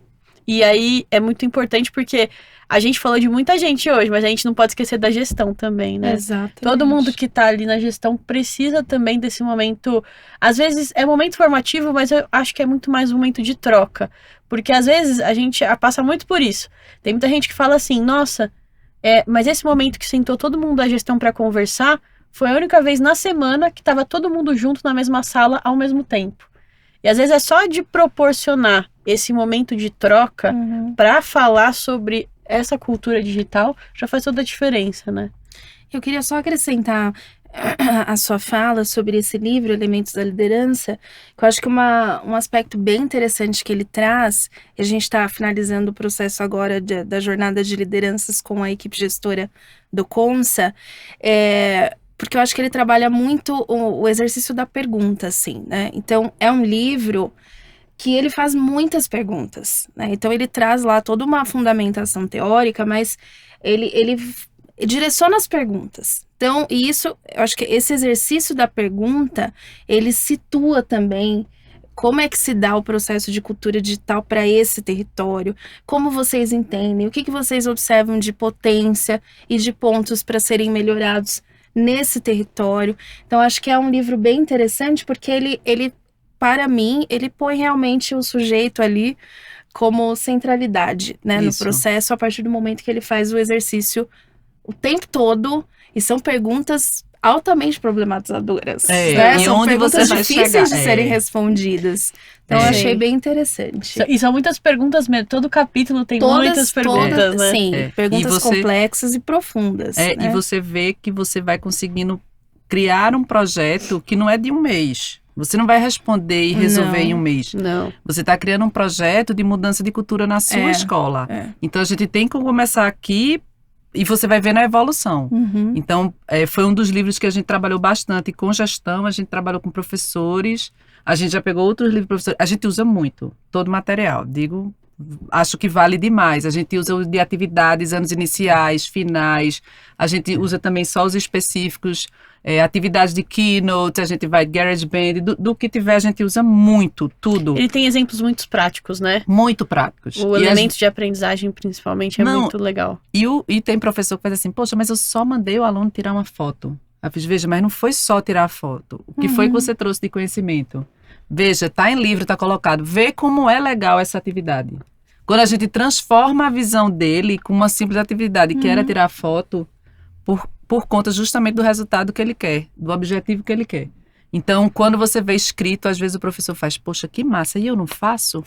S2: E aí é muito importante porque a gente falou de muita gente hoje, mas a gente não pode esquecer da gestão também, né?
S3: Exatamente.
S2: Todo mundo que tá ali na gestão precisa também desse momento. Às vezes é momento formativo, mas eu acho que é muito mais um momento de troca. Porque às vezes a gente passa muito por isso. Tem muita gente que fala assim, nossa, mas esse momento que sentou todo mundo da gestão para conversar foi a única vez na semana que tava todo mundo junto na mesma sala ao mesmo tempo. E às vezes é só de proporcionar esse momento de troca para falar sobre essa cultura digital, já faz toda a diferença, né?
S3: Eu queria só acrescentar a sua fala sobre esse livro, Elementos da Liderança, que eu acho que um aspecto bem interessante que ele traz, e a gente está finalizando o processo agora da jornada de lideranças com a equipe gestora do Consa, porque eu acho que ele trabalha muito o exercício da pergunta, assim, né? Então, é um livro que ele faz muitas perguntas, né? Então, ele traz lá toda uma fundamentação teórica, mas ele direciona as perguntas. Então, eu acho que esse exercício da pergunta, ele situa também como é que se dá o processo de cultura digital para esse território, como vocês entendem, o que vocês observam de potência e de pontos para serem melhorados nesse território. Então, acho que é um livro bem interessante, porque ele, para mim, ele põe realmente o sujeito ali como centralidade, né, no processo, a partir do momento que ele faz o exercício o tempo todo, e são perguntas altamente problematizadoras, né?
S4: E
S3: são
S4: onde
S3: perguntas
S4: você vai
S3: difíceis
S4: chegar?
S3: de serem respondidas. Então, eu achei bem interessante.
S2: E são muitas perguntas mesmo. Todo capítulo tem muitas perguntas, né?
S3: Sim, perguntas complexas e profundas.
S4: E você vê que você vai conseguindo criar um projeto que não é de um mês. Você não vai responder e resolver
S3: Não.
S4: em um mês.
S2: Não.
S4: Você está criando um projeto de mudança de cultura na sua escola. Então, a gente tem que começar aqui e você vai ver na evolução.
S3: Uhum.
S4: Então, foi um dos livros que a gente trabalhou bastante com gestão, a gente trabalhou com professores, a gente já pegou outros livros de professores. A gente usa muito todo o material. Acho que vale demais. A gente usa o de atividades, anos iniciais, finais. A gente usa também só os específicos, atividades de keynote, a gente vai GarageBand, do que tiver a gente usa muito, tudo.
S2: Ele tem exemplos muito práticos, né?
S4: Muito práticos.
S2: O elemento de aprendizagem, principalmente, é muito legal.
S4: E tem professor que faz assim, poxa, mas eu só mandei o aluno tirar uma foto. Eu fiz, veja, mas não foi só tirar a foto. O que foi que você trouxe de conhecimento? Veja, tá em livro, tá colocado. Vê como é legal essa atividade. Quando a gente transforma a visão dele com uma simples atividade, que era tirar foto, por conta justamente do resultado que ele quer, do objetivo que ele quer. Então, quando você vê escrito, às vezes o professor faz, poxa, que massa, e eu não faço?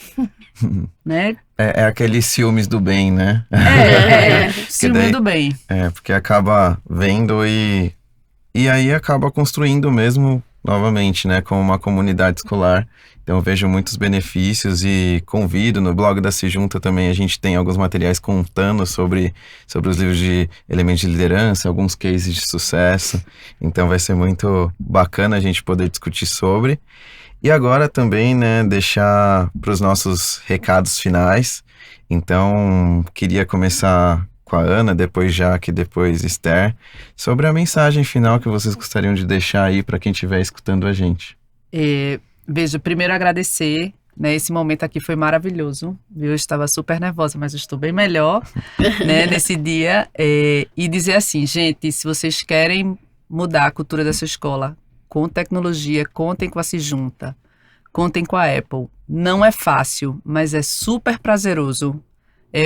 S4: Né?
S1: É aqueles ciúmes do bem, né?
S4: Ciúme do bem.
S1: Porque acaba vendo e aí acaba construindo mesmo, novamente, né, como uma comunidade escolar. Então eu vejo muitos benefícios e convido, no blog da Se Junta também a gente tem alguns materiais contando sobre os livros de elementos de liderança, alguns cases de sucesso. Então vai ser muito bacana a gente poder discutir sobre. E agora também, né, deixar para os nossos recados finais. Então queria começar com a Ana, depois Jaque, depois Esther, sobre a mensagem final que vocês gostariam de deixar aí para quem estiver escutando a gente.
S4: Veja, primeiro agradecer, né, esse momento aqui foi maravilhoso, viu? Eu estava super nervosa, mas eu estou bem melhor, né, nesse dia, e dizer assim, gente, se vocês querem mudar a cultura da sua escola com tecnologia, contem com a Se Junta, contem com a Apple. Não é fácil, mas é super prazeroso.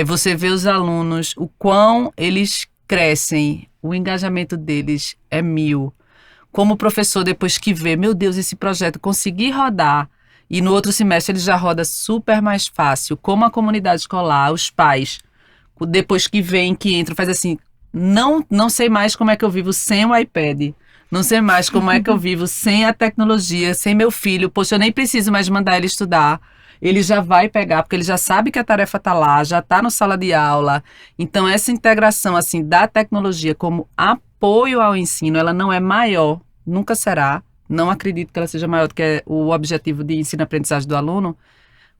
S4: Você vê os alunos, o quão eles crescem, o engajamento deles é 1000. Como professor, depois que vê, meu Deus, esse projeto consegui rodar, e no outro semestre ele já roda super mais fácil. Como a comunidade escolar, os pais, depois que vem, que entram, faz assim, não sei mais como é que eu vivo sem o iPad. Não sei mais como é que eu vivo sem a tecnologia, sem meu filho. Poxa, eu nem preciso mais mandar ele estudar. Ele já vai pegar, porque ele já sabe que a tarefa está lá, já está na sala de aula. Então, essa integração assim, da tecnologia como apoio ao ensino, ela não é maior, nunca será. Não acredito que ela seja maior do que o objetivo de ensino-aprendizagem do aluno.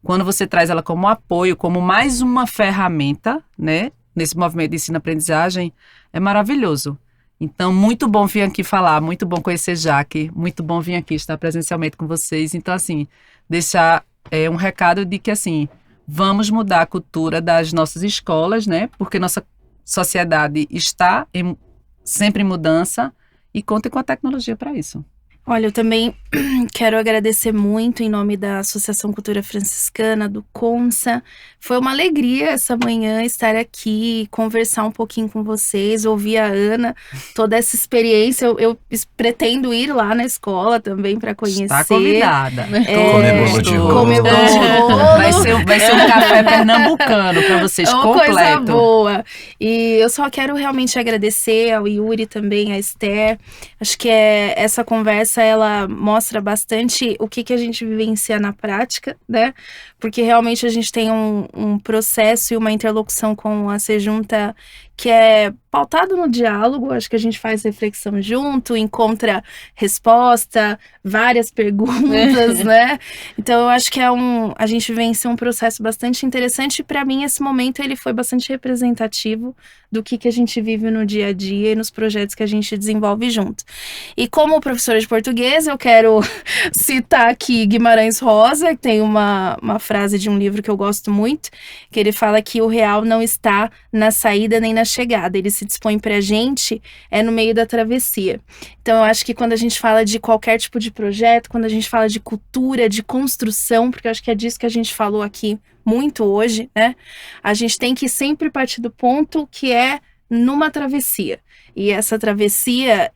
S4: Quando você traz ela como apoio, como mais uma ferramenta, né, nesse movimento de ensino-aprendizagem, é maravilhoso. Então, muito bom vir aqui falar, muito bom conhecer Jaque, muito bom vir aqui estar presencialmente com vocês. Então, assim, deixar um recado de que, assim, vamos mudar a cultura das nossas escolas, né? Porque nossa sociedade está sempre em mudança e contem com a tecnologia para isso.
S3: Olha, eu também quero agradecer muito em nome da Associação Cultura Franciscana, do CONSA. Foi uma alegria essa manhã estar aqui, conversar um pouquinho com vocês, ouvir a Ana, toda essa experiência. Eu pretendo ir lá na escola também para conhecer.
S4: Está convidada.
S1: Comer bolo de rolo.
S3: Comer bolo de rolo.
S4: Vai ser um café pernambucano para vocês,
S3: é uma
S4: completo.
S3: Coisa boa. E eu só quero realmente agradecer ao Yuri também, à Esther. Acho que essa conversa ela mostra bastante o que a gente vivencia na prática, né? Porque realmente a gente tem um processo e uma interlocução com a Se Junta que é pautado no diálogo. Acho que a gente faz reflexão junto, encontra resposta, várias perguntas, né? Então eu acho que a gente venceu um processo bastante interessante e para mim esse momento ele foi bastante representativo do que a gente vive no dia a dia e nos projetos que a gente desenvolve junto. E como professora de português, eu quero citar aqui Guimarães Rosa, que tem uma frase de um livro que eu gosto muito, que ele fala que o real não está na saída nem na chegada, ele se dispõe pra gente no meio da travessia. Então eu acho que quando a gente fala de qualquer tipo de projeto, quando a gente fala de cultura, de construção, porque eu acho que é disso que a gente falou aqui muito hoje, né? A gente tem que sempre partir do ponto que é numa travessia. E essa travessia,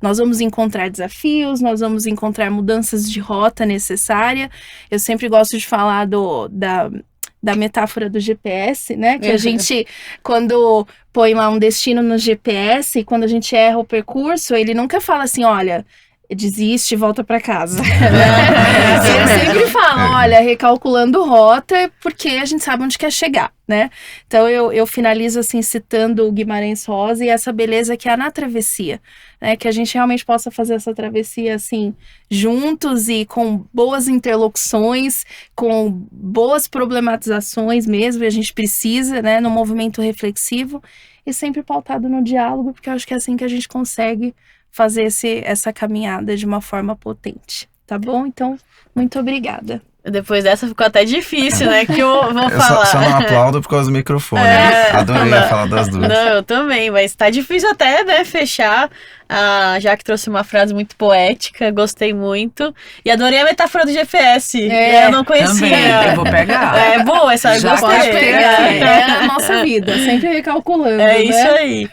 S3: nós vamos encontrar desafios, nós vamos encontrar mudanças de rota necessária. Eu sempre gosto de falar da metáfora do GPS, né? Que a gente, quando põe lá um destino no GPS, quando a gente erra o percurso, ele nunca fala assim, olha, desiste e volta para casa. Eu sempre falo, olha, recalculando rota, porque a gente sabe onde quer chegar, né? Então eu finalizo assim citando o Guimarães Rosa e essa beleza que há na travessia, né? Que a gente realmente possa fazer essa travessia assim juntos e com boas interlocuções, com boas problematizações mesmo, e a gente precisa, né, no movimento reflexivo e sempre pautado no diálogo, porque eu acho que é assim que a gente consegue fazer essa caminhada de uma forma potente, tá bom? Então, muito obrigada.
S2: Depois dessa ficou até difícil, né? Que eu vou
S1: Eu
S2: falar.
S1: só não aplaudo por causa do microfone. Né? Adorei falar das duas.
S2: Não, eu também, mas tá difícil até, né, fechar. Já que trouxe uma frase muito poética, gostei muito. E adorei a metáfora do GPS. Eu não conhecia.
S4: Também, eu vou pegar.
S2: É boa essa,
S4: Já
S2: gostei.
S4: pode pegar.
S3: É a nossa vida, sempre recalculando,
S2: É
S3: né?
S2: isso aí.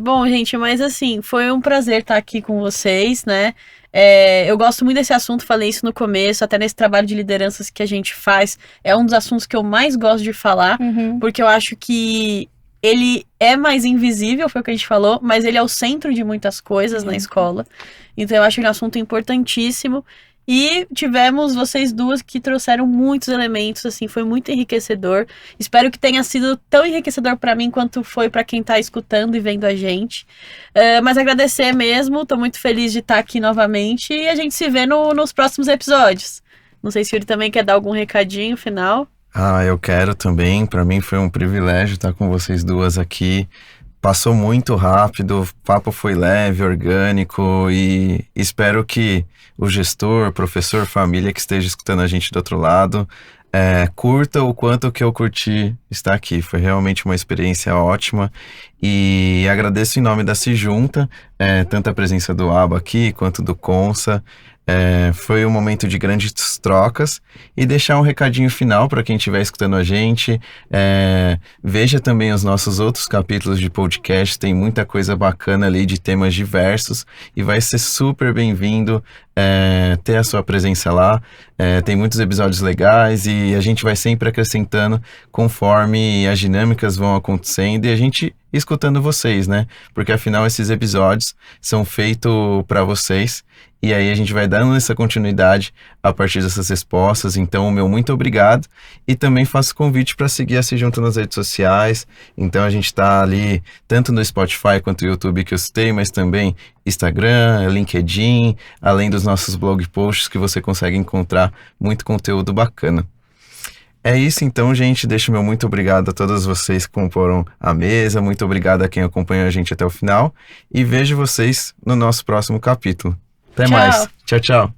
S2: Bom, gente, mas assim, foi um prazer estar aqui com vocês, né? Eu gosto muito desse assunto, falei isso no começo, até nesse trabalho de lideranças que a gente faz, é um dos assuntos que eu mais gosto de falar, porque eu acho que ele é mais invisível, foi o que a gente falou, mas ele é o centro de muitas coisas na escola. Então eu acho ele um assunto importantíssimo. E tivemos vocês duas que trouxeram muitos elementos, assim, foi muito enriquecedor. Espero que tenha sido tão enriquecedor para mim quanto foi para quem tá escutando e vendo a gente. Mas agradecer mesmo, tô muito feliz de estar aqui novamente e a gente se vê nos próximos episódios. Não sei se o Yuri também quer dar algum recadinho final.
S1: Eu quero também. Para mim foi um privilégio estar com vocês duas aqui. Passou muito rápido, o papo foi leve, orgânico e espero que o gestor, professor, família que esteja escutando a gente do outro lado, curta o quanto que eu curti estar aqui. Foi realmente uma experiência ótima e agradeço em nome da Sejunta, tanto a presença do Aba aqui quanto do Consa. Foi um momento de grandes trocas e deixar um recadinho final para quem estiver escutando a gente. Veja também os nossos outros capítulos de podcast, tem muita coisa bacana ali de temas diversos e vai ser super bem-vindo ter a sua presença lá. Tem muitos episódios legais e a gente vai sempre acrescentando conforme as dinâmicas vão acontecendo e a gente escutando vocês, né? Porque afinal esses episódios são feitos para vocês. E aí a gente vai dando essa continuidade a partir dessas respostas. Então, o meu muito obrigado. E também faço convite para seguir a Sejunta nas redes sociais. Então, a gente está ali tanto no Spotify quanto no YouTube que eu citei, mas também Instagram, LinkedIn, além dos nossos blog posts que você consegue encontrar muito conteúdo bacana. É isso então, gente. Deixo meu muito obrigado a todos vocês que comporam a mesa. Muito obrigado a quem acompanhou a gente até o final. E vejo vocês no nosso próximo capítulo. Até mais. Tchau, tchau.